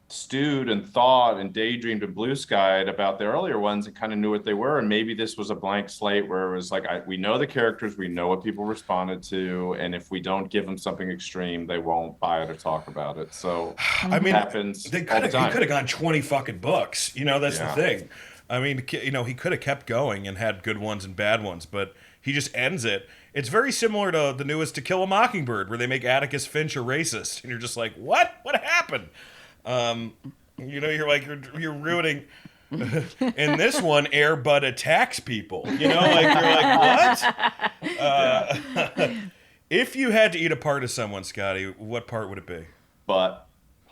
stewed and thought and daydreamed and blue skied about the earlier ones and kind of knew what they were, and maybe this was a blank slate where it was like, we know the characters, we know what people responded to, and if we don't give them something extreme, they won't buy it or talk about it. So I mean, happens. He could have gone 20 fucking books, you know. That's the thing. I mean, you know, he could have kept going and had good ones and bad ones, but he just ends it. It's very similar to the newest To Kill a Mockingbird, where they make Atticus Finch a racist, and you're just like, what? What happened? You know, you're like, you're ruining. In this one, Air Bud attacks people. You know, like you're like, what? If you had to eat a part of someone, Scotty, what part would it be? Butt.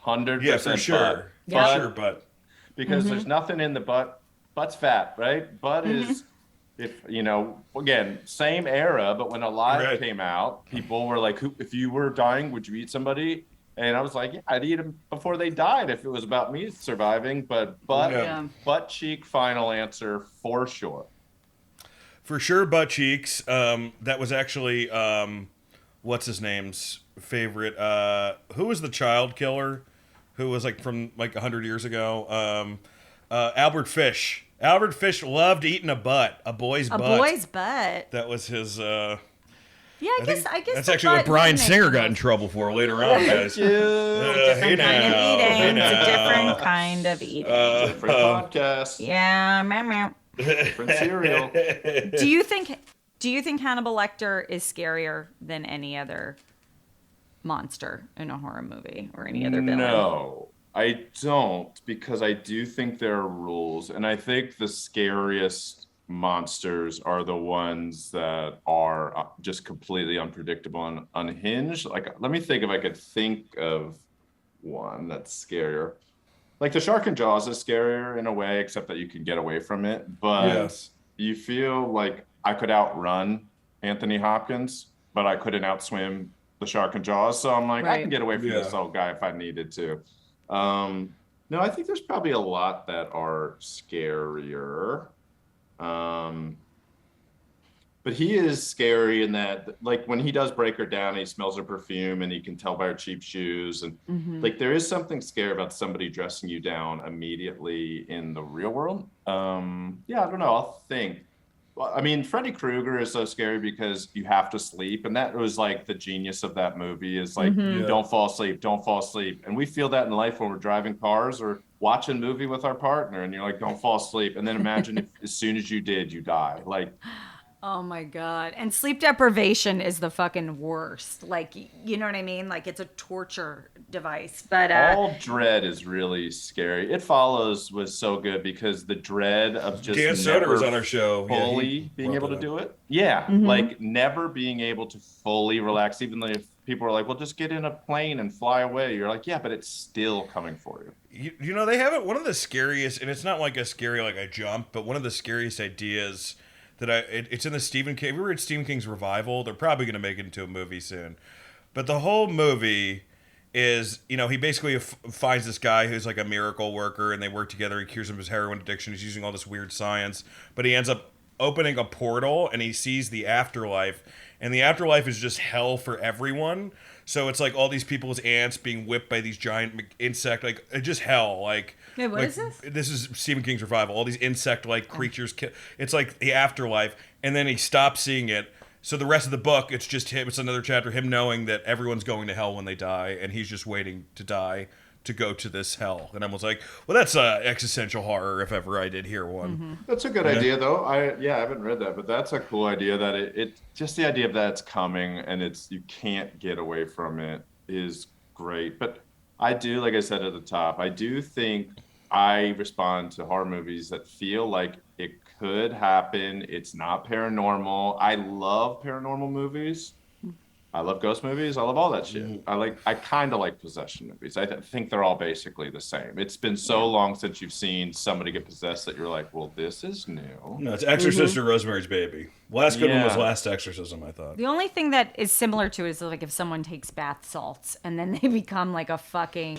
100% Yeah, for sure. butt. For sure, butt. Because there's nothing in the butt. Butt's fat, right? Butt is, if you know, again, same era, but when Alive came out, people were like, if you were dying, would you eat somebody? And I was like, yeah, I'd eat them before they died if it was about me surviving. But butt cheek, final answer for sure. For sure, butt cheeks. That was actually what's his name's favorite. Who was the child killer? Who was like from like 100 years ago? Albert Fish. Albert Fish loved eating a butt, a boy's butt. A boy's butt. That was his. Yeah, I guess that's actually what Bryan Singer got in trouble for later on, guys. Different kind of eating. It's a different kind of eating. Different podcast. Yeah, meow. Different cereal. Do you think Hannibal Lecter is scarier than any other monster in a horror movie or any other villain? No, I don't, because I do think there are rules, and I think the scariest monsters are the ones that are just completely unpredictable and unhinged. Like, let me think if I could think of one that's scarier. Like the shark in Jaws is scarier in a way, except that you can get away from it. But you feel like I could outrun Anthony Hopkins, but I couldn't outswim the shark in Jaws. So I'm like, I can get away from this old guy if I needed to. No, I think there's probably a lot that are scarier. But he is scary in that, like, when he does break her down, he smells her perfume and he can tell by her cheap shoes. And like, there is something scary about somebody dressing you down immediately in the real world. Yeah, I don't know. I'll think. Well, I mean, Freddy Krueger is so scary because you have to sleep. And that was like the genius of that movie is like, don't fall asleep, don't fall asleep. And we feel that in life when we're driving cars or watching a movie with our partner and you're like, don't fall asleep. And then imagine if as soon as you did, you die. Like, oh my God. And sleep deprivation is the fucking worst. Like, you know what I mean? Like, it's a torture device. But all dread is really scary. It Follows was so good because the dread of just Dan Soder was on our show. Fully being able to do it. Yeah. Like never being able to fully relax, even though if people are like, well, just get in a plane and fly away. You're like, yeah, but it's still coming for you. You know, they have it. One of the scariest, and it's not like a scary, like a jump, but one of the scariest ideas that it's in the Stephen King. We were at Stephen King's Revival. They're probably going to make it into a movie soon. But the whole movie is, you know, he basically finds this guy who's like a miracle worker and they work together. He cures him of his heroin addiction. He's using all this weird science. But he ends up opening a portal and he sees the afterlife. And the afterlife is just hell for everyone. So it's like all these people as ants being whipped by these giant insect, like just hell. Like, wait, what is this? This is Stephen King's Revival. All these insect-like creatures. It's like the afterlife. And then he stops seeing it. So the rest of the book, it's just him. It's another chapter, him knowing that everyone's going to hell when they die. And he's just waiting to die to go to this hell. And I was like, well, that's existential horror if ever I did hear one. That's a good idea, though. I haven't read that, but that's a cool idea that it just the idea of that it's coming and you can't get away from it is great. But I do, like I said at the top, I do think I respond to horror movies that feel like it could happen. It's not paranormal. I love paranormal movies. I love ghost movies. I love all that shit. I kind of like possession movies. I think they're all basically the same. It's been so long since you've seen somebody get possessed that you're like, well, this is new. No, it's Exorcist or Rosemary's Baby. Last good one was Last Exorcism, I thought. The only thing that is similar to it is like if someone takes bath salts and then they become like a fucking,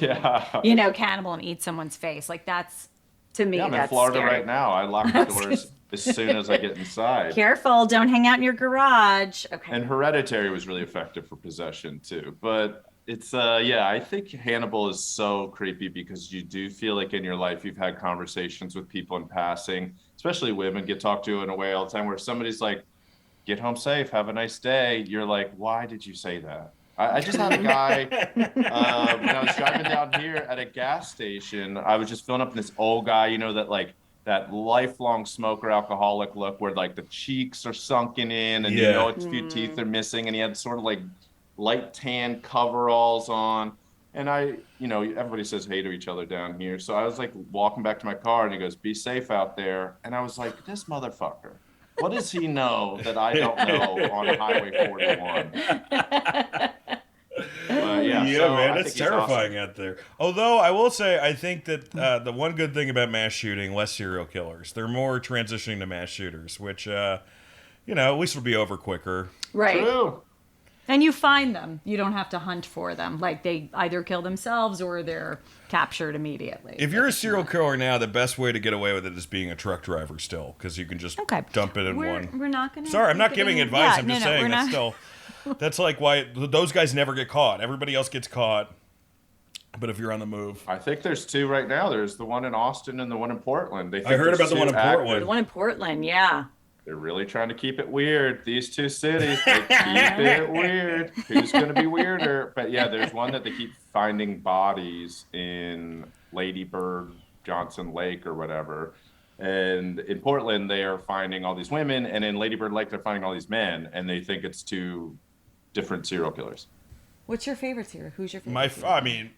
you know, cannibal and eat someone's face. Like that's, to me, I'm that's in Florida scary. right now. I lock the doors as soon as I get inside. Careful, don't hang out in your garage. Okay. And Hereditary was really effective for possession too. But it's I think Hannibal is so creepy because you do feel like in your life you've had conversations with people in passing, especially women get talked to in a way all the time where somebody's like, get home safe, have a nice day. You're like, why did you say that? I just had a guy when I was driving down here at a gas station. I was just filling up this old guy, you know, that like that lifelong smoker alcoholic look where like the cheeks are sunken in and you know a few teeth are missing, and he had sort of like light tan coveralls on. And everybody says hey to each other down here. So I was like walking back to my car and he goes, "Be safe out there." And I was like, this motherfucker, what does he know that I don't know on Highway 41? Man, it's terrifying out there. Although I will say, I think that the one good thing about mass shooting, less serial killers. They're more transitioning to mass shooters, which, at least will be over quicker. Right. True. And you find them. You don't have to hunt for them. Like, they either kill themselves or they're captured immediately. If you're a serial killer now, the best way to get away with it is being a truck driver still, because you can just dump it in one. We're not going to... Sorry, I'm not giving advice. I'm just saying that's still... That's like why those guys never get caught. Everybody else gets caught. But if you're on the move. I think there's two right now. There's the one in Austin and the one in Portland. I heard about the one in Portland. The one in Portland, yeah. They're really trying to keep it weird. These two cities, they keep it weird. Who's going to be weirder? But yeah, there's one that they keep finding bodies in Lady Bird Johnson Lake or whatever. And in Portland, they are finding all these women. And in Lady Bird Lake, they're finding all these men. And they think it's two different serial killers. What's your favorite serial? Who's your favorite?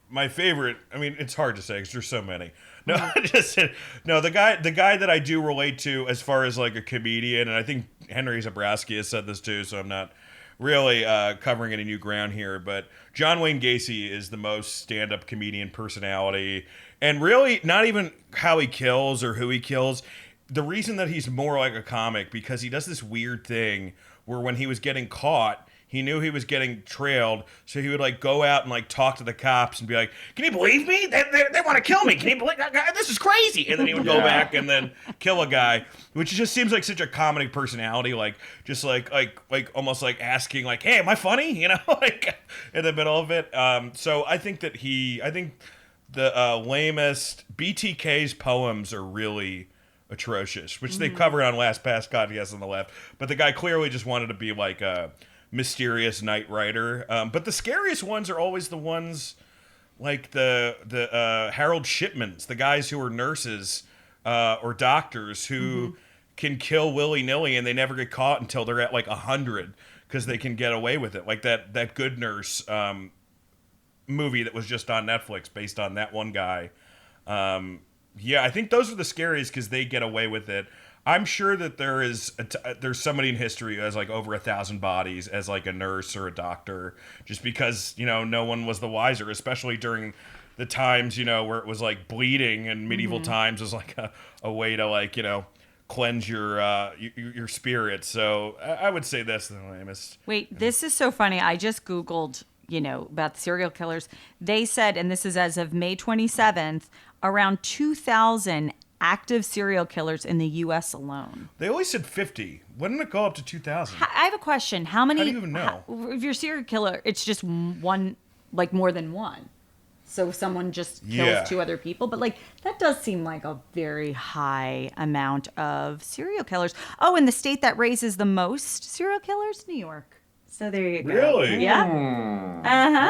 My favorite. It's hard to say because there's so many. No, the guy that I do relate to as far as like a comedian, and I think Henry Zabrowski has said this too, so I'm not really covering any new ground here. But John Wayne Gacy is the most stand-up comedian personality, and really not even how he kills or who he kills. The reason that he's more like a comic because he does this weird thing where when he was getting caught, he knew he was getting trailed, so he would like go out and like talk to the cops and be like, "Can you believe me? They want to kill me. Can you believe that guy? This is crazy." And then he would go back and then kill a guy, which just seems like such a comedy personality, like just like almost like asking like, "Hey, am I funny?" Like in the middle of it. So I think the lamest BTK's poems are really atrocious, which they covered on Last Past Podcast on the left. But the guy clearly just wanted to be like a mysterious night writer. But the scariest ones are always the ones like the Harold Shipmans, the guys who are nurses or doctors who can kill willy-nilly and they never get caught until they're at like 100 because they can get away with it. Like that Good Nurse movie that was just on Netflix based on that one guy. Yeah, I think those are the scariest because they get away with it. I'm sure that there's somebody in history who has like over 1,000 bodies as like a nurse or a doctor, just because no one was the wiser, especially during the times where it was like bleeding in medieval times was like a way to like cleanse your spirit. So I would say that's the lamest. Wait, this is so funny. I just Googled about serial killers. They said, and this is as of May 27th, around 2,000 active serial killers in the U.S. alone. They always said 50. Wouldn't it go up to 2,000? I have a question. How many? How do you even know? If you're a serial killer, it's just one, like more than one. So someone just kills two other people. But like that does seem like a very high amount of serial killers. Oh, and the state that raises the most serial killers, New York. So there you go. Really? Yeah.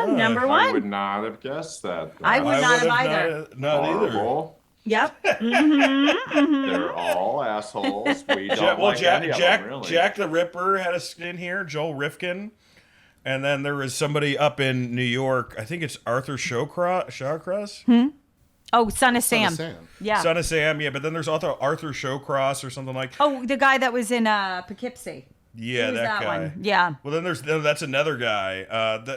Number one. I would not have guessed that. I would not have either. Not either. Yep. They're all assholes. We don't like any of them, really. Jack the Ripper had a skin here, Joel Rifkin. And then there was somebody up in New York, I think it's Arthur Shawcross? Oh, Son of Sam. Yeah. Son of Sam, yeah. But then there's also Arthur Shawcross or something like. Oh, the guy that was in Poughkeepsie. Yeah, that guy. One? Yeah. Well, then that's another guy.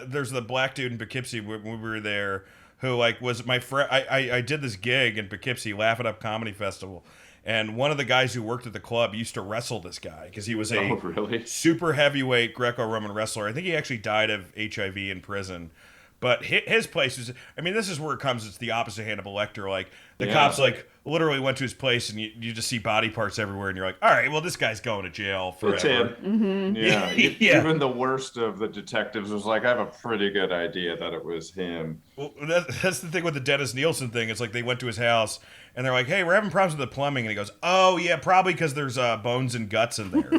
There's the black dude in Poughkeepsie when we were there, who like was my friend. I did this gig in Poughkeepsie, Laugh It Up Comedy Festival, and one of the guys who worked at the club used to wrestle this guy because he was a super heavyweight Greco-Roman wrestler. I think he actually died of HIV in prison. But his place is, this is where it comes. It's the opposite of Hannibal Lecter. Like, the cops, like, literally went to his place, and you just see body parts everywhere, and you're like, all right, well, this guy's going to jail forever. It's him. Yeah. Even the worst of the detectives was like, I have a pretty good idea that it was him. Well, that's the thing with the Dennis Nielsen thing. It's like they went to his house, and they're like, hey, we're having problems with the plumbing. And he goes, oh, yeah, probably because there's bones and guts in there.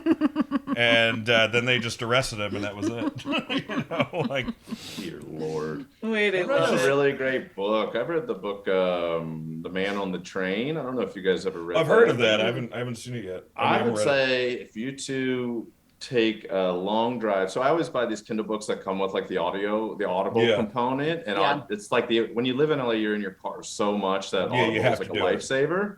And then they just arrested him, and that was it. Dear Lord. Wait, I read a really great book. I've read the book, The Man on the Train. I don't know if you guys ever read I've heard of that. I haven't seen it yet. I would say if you two take a long drive. So I always buy these Kindle books that come with like the audible component. And it's like when you live in LA, you're in your car so much that Audible is like a lifesaver.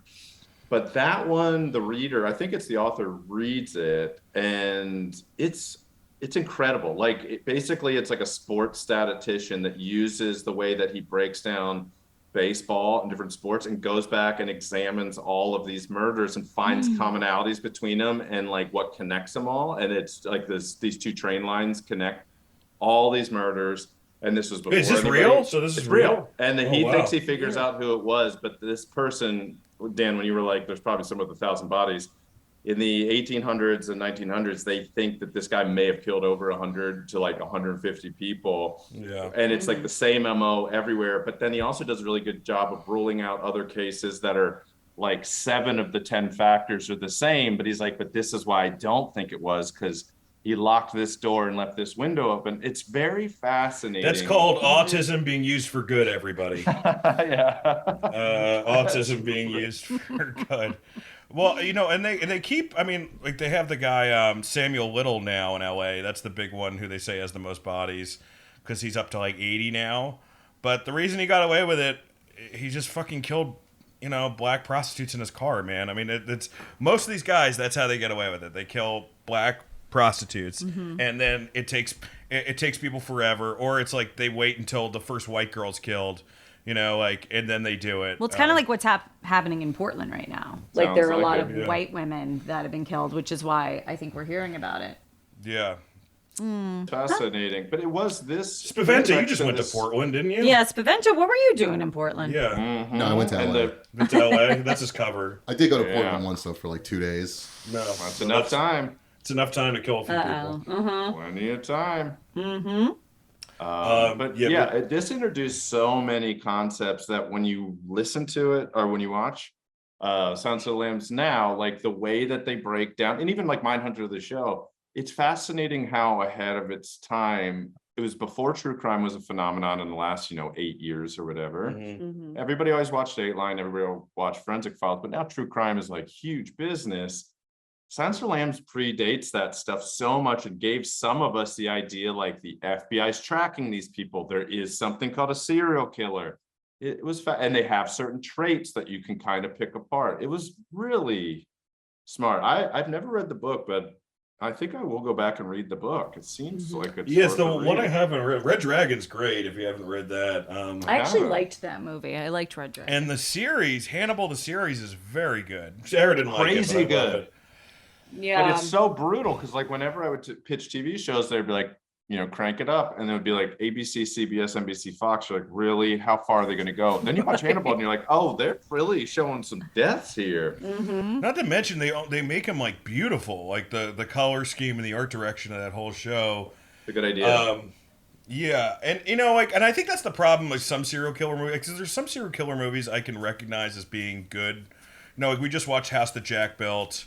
But that one, the reader, I think it's the author reads it, and it's incredible. Like basically it's like a sports statistician that uses the way that he breaks down baseball and different sports and goes back and examines all of these murders and finds commonalities between them and like what connects them all. And it's like these two train lines connect all these murders. And this was before. Is this real? So this is real? And he thinks he figures out who it was, but this person, Dan, when you were like, there's probably some of 1,000 bodies. In the 1800s and 1900s, they think that this guy may have killed over 100 to like 150 people. Yeah. And it's like the same MO everywhere. But then he also does a really good job of ruling out other cases that are like 7 of the 10 factors are the same. But he's like, but this is why I don't think it was, because he locked this door and left this window open. It's very fascinating. That's called autism being used for good, everybody. Autism being used for good. Well, you know, and they keep, I mean, like they have the guy Samuel Little now in LA. That's the big one who they say has the most bodies because he's up to like 80 now. But the reason he got away with it, he just fucking killed, you know, black prostitutes in his car, man. I mean, it's most of these guys, that's how they get away with it. They kill black prostitutes, and then it takes people forever, or it's like they wait until the first white girl's killed, you know, like, and then they do it. Well, it's kind of like what's happening in Portland right now. Like there are a lot of white women that have been killed, which is why I think we're hearing about it. Yeah. Fascinating. But it was this Spaventa, you just went to Portland, didn't you? Yeah, Spaventa, what were you doing in Portland? Yeah. No, I went to LA. Went to LA? That's his cover. I did go to Portland once though for like 2 days. No, that's enough time. It's enough time to kill a few people. Plenty of time. But this introduced so many concepts that when you listen to it or when you watch Silence of the Lambs now, like the way that they break down, and even like Mindhunter, the show, it's fascinating how ahead of its time. It was before true crime was a phenomenon in the last, 8 years or whatever. Everybody always watched Dateline, everybody watched Forensic Files, but now true crime is like huge business. Silence of the Lambs predates that stuff so much. It gave some of us the idea like the FBI's tracking these people. There is something called a serial killer. It was and they have certain traits that you can kind of pick apart. It was really smart. I've never read the book, but I think I will go back and read the book. It seems like it's yes, the one I haven't read. Red Dragon's great if you haven't read that. I actually liked that movie. I liked Red Dragon. And the series, Hannibal, the series is very good. Sarah didn't like it, but I love it. Yeah, but it's so brutal because like whenever I would pitch TV shows, they'd be like, crank it up, and it would be like ABC, CBS, NBC, Fox. You're like, really? How far are they going to go? Then you watch Hannibal, and you're like, oh, they're really showing some deaths here. Not to mention they make him like beautiful, like the color scheme and the art direction of that whole show. It's a good idea. Yeah, and and I think that's the problem with some serial killer movies. Because there's some serial killer movies I can recognize as being good. Like we just watched House That Jack Built.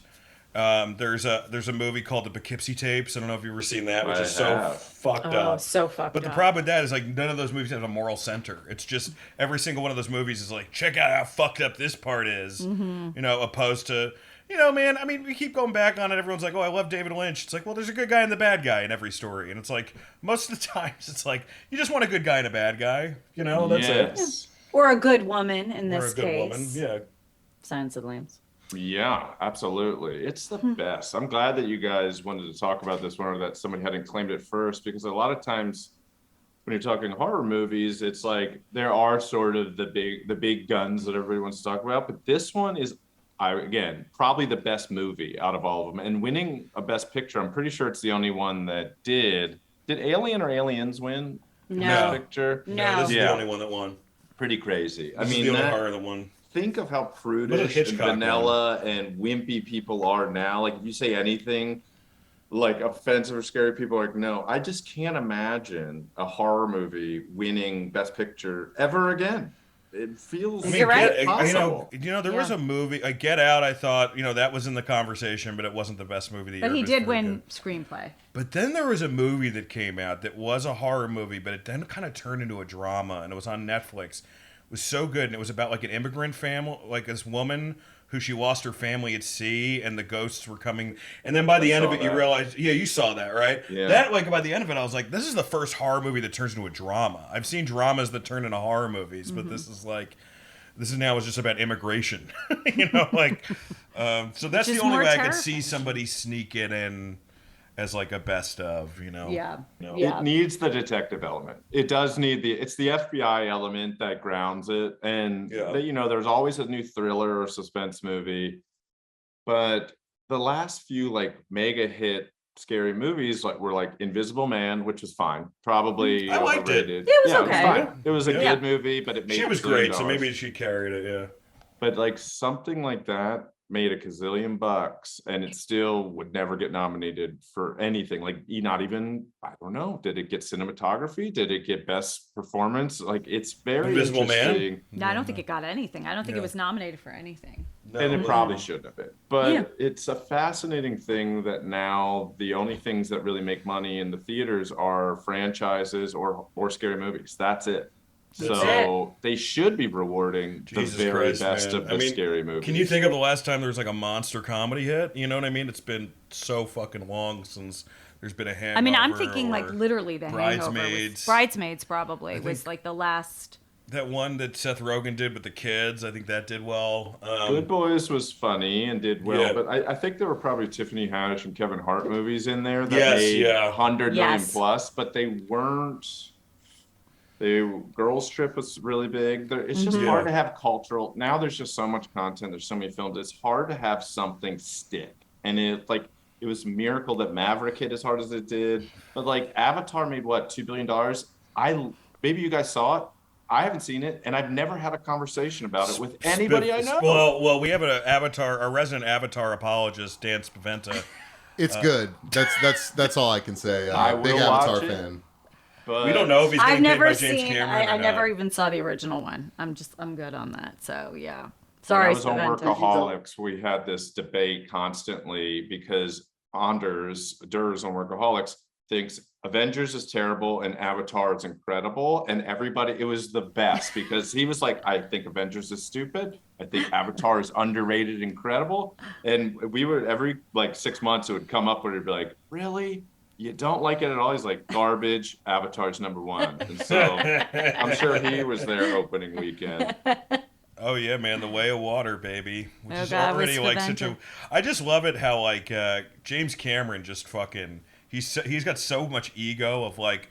There's a movie called The Poughkeepsie Tapes. I don't know if you've ever seen that, which is so fucked up. So fucked up. But the problem with that is like none of those movies have a moral center. It's just every single one of those movies is like, check out how fucked up this part is. Opposed to, man, I mean, we keep going back on it. Everyone's like, oh, I love David Lynch. It's like, well, there's a good guy and the bad guy in every story. And it's like, most of the times it's like, you just want a good guy and a bad guy. That's it. Or a good woman in this case. Or a good woman, yeah. Silence of the Lambs. Yeah, absolutely. It's the best. I'm glad that you guys wanted to talk about this one, or that somebody hadn't claimed it first, because a lot of times when you're talking horror movies, it's like there are sort of the big guns that everybody wants to talk about, but this one is, again, probably the best movie out of all of them. And winning a Best Picture, I'm pretty sure it's the only one that did. Did Alien or Aliens win Best Picture? No, this is the only one that won. Pretty crazy. This is the only horror that won. Think of how prudish and vanilla and wimpy people are now. Like, if you say anything like offensive or scary, people are like, no. I just can't imagine a horror movie winning Best Picture ever again. it feels You're right. There was a movie, Get Out. I thought, that was in the conversation, but it wasn't the best movie of the year. But he It was did very win good. screenplay. But then there was a movie that came out that was a horror movie, but it then kind of turned into a drama, and it was on Netflix. It was so good, and it was about like an immigrant family, like this woman who she lost her family at sea, and the ghosts were coming. And then by the end of it, you realize, you saw that, right? Yeah. That, like, by the end of it, I was like, this is the first horror movie that turns into a drama. I've seen dramas that turn into horror movies, but this is now just about immigration, so that's the only way I could see somebody sneak it in as like a best of, Yeah. It needs the detective element. It does need it's the FBI element that grounds it. And, there's always a new thriller or suspense movie. But the last few like mega hit scary movies were like Invisible Man, which was fine. Probably I liked overrated. It was okay. It was fine. It was a good movie, but it made she was great, so maybe she carried it, yeah. But like something like that made a gazillion bucks and it still would never get nominated for anything. Like not even, I don't know, did it get cinematography? Did it get best performance? Like it's very Invisible interesting. Man? No, I don't think it got anything. I don't think it was nominated for anything. No, And it probably shouldn't have been. But it's a fascinating thing that now the only things that really make money in the theaters are franchises or scary movies. That's it. So they should be rewarding the very best of the scary movies. Can you think of the last time there was like a monster comedy hit? You know what I mean? It's been so fucking long since there's been a Hangover. I mean, I'm thinking like literally the Bridesmaids. Bridesmaids probably was like the last. That one that Seth Rogen did with the kids, I think that did well. Good Boys was funny and did well, but I think there were probably Tiffany Haddish and Kevin Hart movies in there that made 100 million plus, but they weren't. The Girls Trip was really big. It's just hard to have cultural. Now there's just so much content. There's so many films. It's hard to have something stick. And it was a miracle that Maverick hit as hard as it did. But like Avatar made what, $2 billion? Maybe you guys saw it. I haven't seen it, and I've never had a conversation about it with anybody I know. Well, we have a resident Avatar apologist, Dan Spaventa. It's good. That's all I can say. Big Avatar fan. But we don't know if he's getting paid by James seen, Cameron. I never even saw the original one. I'm good on that. So yeah. Sorry. When I was on Workaholics, we had this debate constantly because Durs on Workaholics thinks Avengers is terrible and Avatar is incredible, and it was the best because he was like, I think Avengers is stupid. I think Avatar is underrated, incredible. And we would every like 6 months it would come up where it'd be like, really? You don't like it at all? He's like, garbage, Avatar's #1. And so I'm sure he was there opening weekend. Oh yeah, man, The Way of Water, baby. Which is already like such a. I just love it how like James Cameron just fucking. He's got so much ego of like.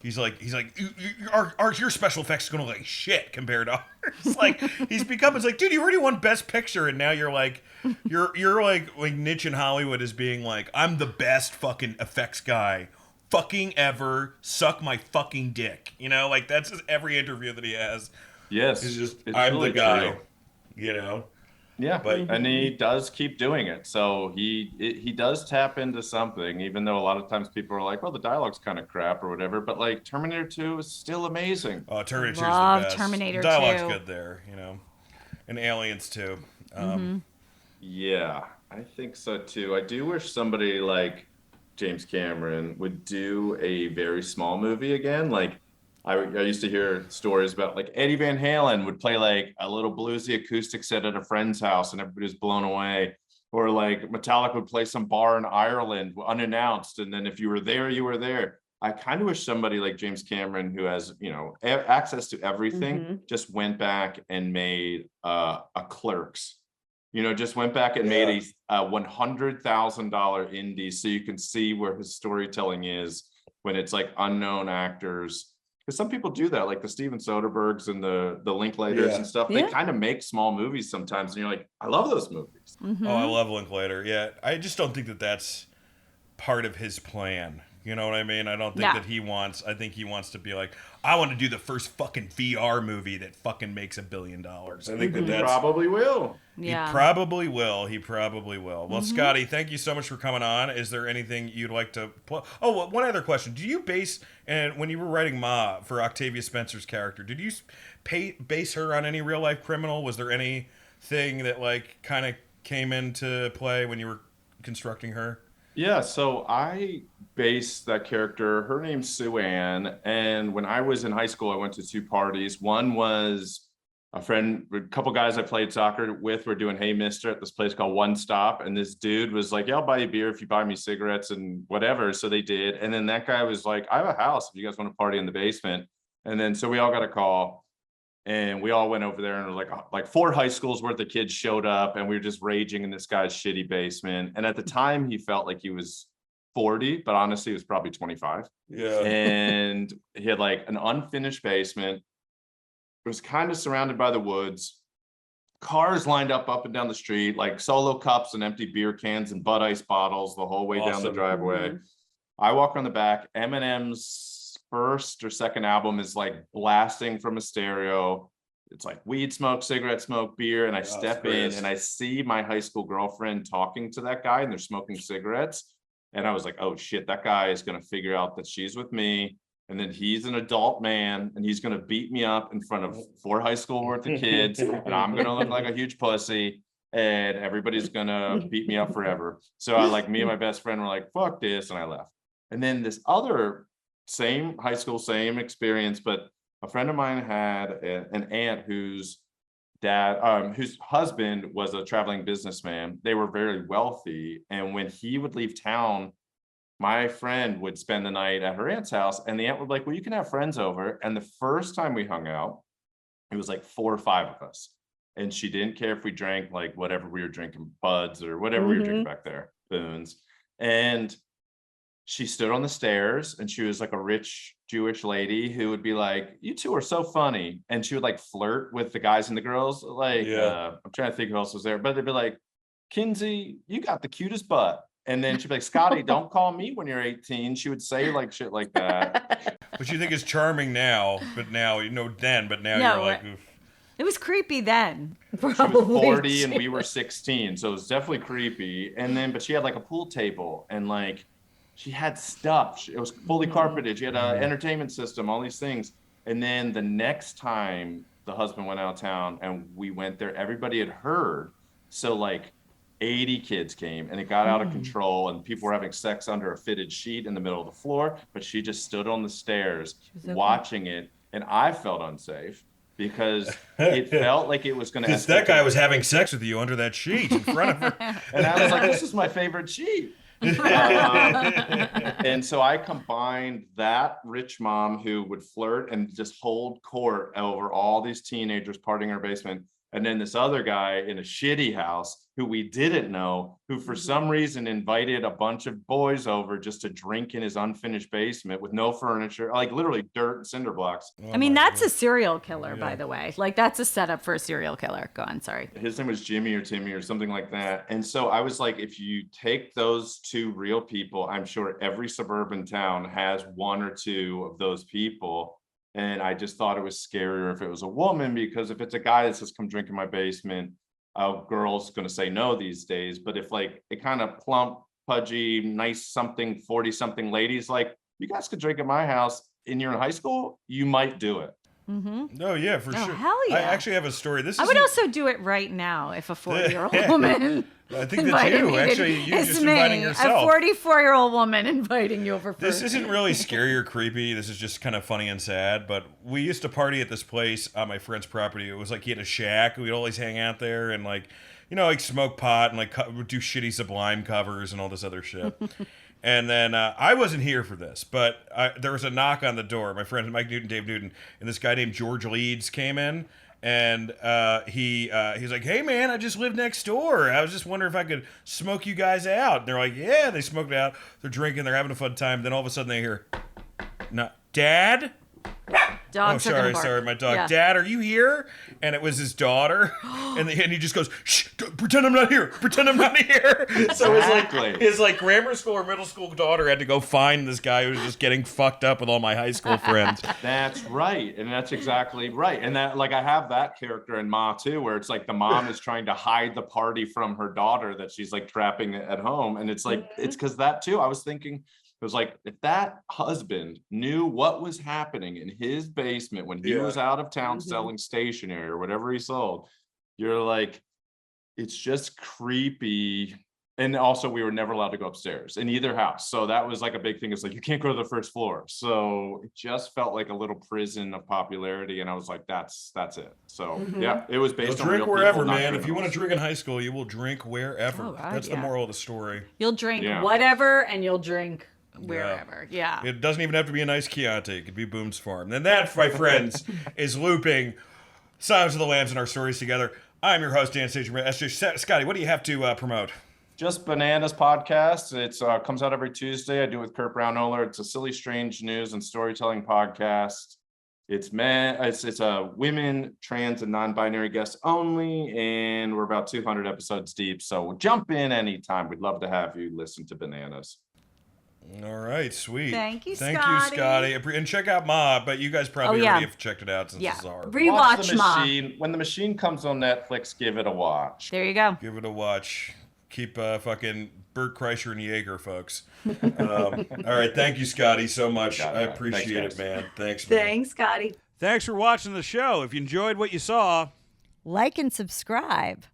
He's like your special effects is gonna look like shit compared to ours. Like it's like, dude, you already won Best Picture, and now you're like niche in Hollywood as being like, I'm the best fucking effects guy fucking ever. Suck my fucking dick. Like that's just every interview that he has. Yes, I'm really the guy. True. Yeah, and he does keep doing it. So he does tap into something, even though a lot of times people are like, well, the dialogue's kind of crap or whatever. But like Terminator 2 is still amazing. Oh, Terminator 2 is Love the best. Terminator 2. Dialogue's good there, and Aliens too. Yeah, I think so too. I do wish somebody like James Cameron would do a very small movie again. Like I used to hear stories about like Eddie Van Halen would play like a little bluesy acoustic set at a friend's house and everybody was blown away. Or like Metallica would play some bar in Ireland unannounced. And then if you were there, you were there. I kind of wish somebody like James Cameron, who has, access to everything, just went back and made a Clerks. Just went back and made a $100,000 indie so you can see where his storytelling is when it's like unknown actors. Because some people do that, like the Steven Soderberghs and the Linklaters and stuff. They kind of make small movies sometimes, and you're like, I love those movies. Oh, I love Linklater. Yeah, I just don't think that that's part of his plan. You know what I mean? I don't think that he wants. I think he wants to be like, I want to do the first fucking VR movie that fucking makes $1 billion. I think that's probably will. Yeah. He probably will. He probably will. Well, Scotty, thank you so much for coming on. Is there anything you'd like to? Oh, well, one other question. Do you base when you were writing Ma for Octavia Spencer's character, did you base her on any real life criminal? Was there anything that like kind of came into play when you were constructing her? Yeah, so I based that character. Her name's Sue Ann, and when I was in high school, I went to 2 parties. One was a couple guys I played soccer with were doing Hey Mister at this place called One Stop, and this dude was like, yeah, I'll buy you beer if you buy me cigarettes and whatever. So they did, and then that guy was like, I have a house if you guys want to party in the basement. And then so we all got a call. And we all went over there, and it was like 4 high schools worth of kids showed up, and we were just raging in this guy's shitty basement. And at the time, he felt like he was 40, but honestly, he was probably 25. Yeah. And he had like an unfinished basement. It was kind of surrounded by the woods. Cars lined up and down the street, like Solo cups and empty beer cans and Bud Ice bottles the whole way down the driveway. Mm-hmm. I walk on the back. Eminem's first or second album is like blasting from a stereo. It's like weed smoke, cigarette smoke, beer. And I step in and I see my high school girlfriend talking to that guy, and they're smoking cigarettes. And I was like, oh shit, that guy is going to figure out that she's with me. And then he's an adult man, and he's going to beat me up in front of 4 high school worth of kids. And I'm going to look like a huge pussy, and everybody's going to beat me up forever. So me and my best friend were like, fuck this. And I left. And then this other same high school, same experience, but a friend of mine had an aunt whose husband was a traveling businessman. They were very wealthy, and when he would leave town, my friend would spend the night at her aunt's house, and the aunt would be like, well, you can have friends over. And the first time we hung out, it was like 4 or 5 of us, and she didn't care if we drank like whatever we were drinking, Buds or whatever we were drinking back there, Boons. And she stood on the stairs, and she was like a rich Jewish lady who would be like, you two are so funny. And she would like flirt with the guys and the girls. Like, I'm trying to think who else was there, but they'd be like, Kinsey, you got the cutest butt. And then she'd be like, Scotty, don't call me when you're 18. She would say like shit like that. But you think it's charming now, but now, but now you're like, oof. It was creepy then. Probably. She was 40 and we were 16. So it was definitely creepy. And then, but she had like a pool table, and like, she had stuff. It was fully carpeted. She had an entertainment system, all these things. And then the next time the husband went out of town and we went there, everybody had heard. So like 80 kids came, and it got out of control, and people were having sex under a fitted sheet in the middle of the floor. But she just stood on the stairs watching it. And I felt unsafe because it felt like it was going to. Because that guy was having sex with you under that sheet in front of her. And I was like, this is my favorite sheet. And so I combined that rich mom who would flirt and just hold court over all these teenagers partying in her basement, and then this other guy in a shitty house who we didn't know, who for some reason invited a bunch of boys over just to drink in his unfinished basement with no furniture, like literally dirt and cinder blocks. I mean, that's a serial killer, by the way. Like, that's a setup for a serial killer. Go on, sorry. His name was Jimmy or Timmy or something like that. And so I was like, if you take those 2 real people, I'm sure every suburban town has 1 or 2 of those people. And I just thought it was scarier if it was a woman, because if it's a guy that says, come drink in my basement, a girl's going to say no these days. But if like a kind of plump, pudgy, nice something, 40-something ladies like, you guys could drink at my house and you're in high school, you might do it. No, yeah, for sure. Hell yeah. I actually have a story. I would also do it right now if a 40-year-old woman I think that you, actually, you just inviting yourself. A 44-year-old woman inviting you over for This isn't really scary or creepy. This is just kind of funny and sad. But we used to party at this place on my friend's property. It was like he had a shack. We'd always hang out there and like, like smoke pot and like do shitty Sublime covers and all this other shit. And then I wasn't here for this, but there was a knock on the door. My friends Mike Newton, Dave Newton, and this guy named George Leeds came in. And he's like, hey, man, I just live next door. I was just wondering if I could smoke you guys out. And they're like, yeah, they smoked out. They're drinking. They're having a fun time. Then all of a sudden they hear, Dad? Dogs oh, are gonna bark. sorry, my dog. Yeah. Dad, are you here? And it was his daughter. and he just goes, shh, pretend I'm not here. Pretend I'm not here. So his grammar school or middle school daughter had to go find this guy who was just getting fucked up with all my high school friends. That's right. And that's exactly right. And that, like, I have that character in Ma too, where it's like the mom is trying to hide the party from her daughter that she's like trapping at home. And it's like, it's because that too, I was thinking, it was like, if that husband knew what was happening in his basement when he was out of town selling stationery or whatever he sold, you're like, it's just creepy. And also, we were never allowed to go upstairs in either house. So that was like a big thing. It's like, you can't go to the first floor. So it just felt like a little prison of popularity. And I was like, that's it. So yeah, it was based on drink real wherever, people, man. If you want to drink in high school, you will drink wherever. Oh, God, that's the moral of the story. You'll drink whatever, and you'll drink wherever. Yeah. It doesn't even have to be a nice Chianti. It could be Boone's Farm. And that, my friends, is looping Silence of the Lambs and our stories together. I'm your host, Dan Sage. SJ Scotty, what do you have to promote? Just Bananas podcast. It's comes out every Tuesday. I do it with Kurt Brownohler. It's a silly, strange news and storytelling podcast. It's a women, trans, and non-binary guests only, and we're about 200 episodes deep. So jump in anytime. We'd love to have you listen to Bananas. All right, sweet. Thank you, Scotty. And check out Ma, but you guys probably already have checked it out since this is our Rewatch Ma. When the Machine comes on Netflix, give it a watch. There you go. Give it a watch. Keep fucking Bert Kreischer and Jaeger, folks. All right, thank you, Scotty, so much. I appreciate it, man. Thanks, man. Thanks, Scotty. Thanks for watching the show. If you enjoyed what you saw, like and subscribe.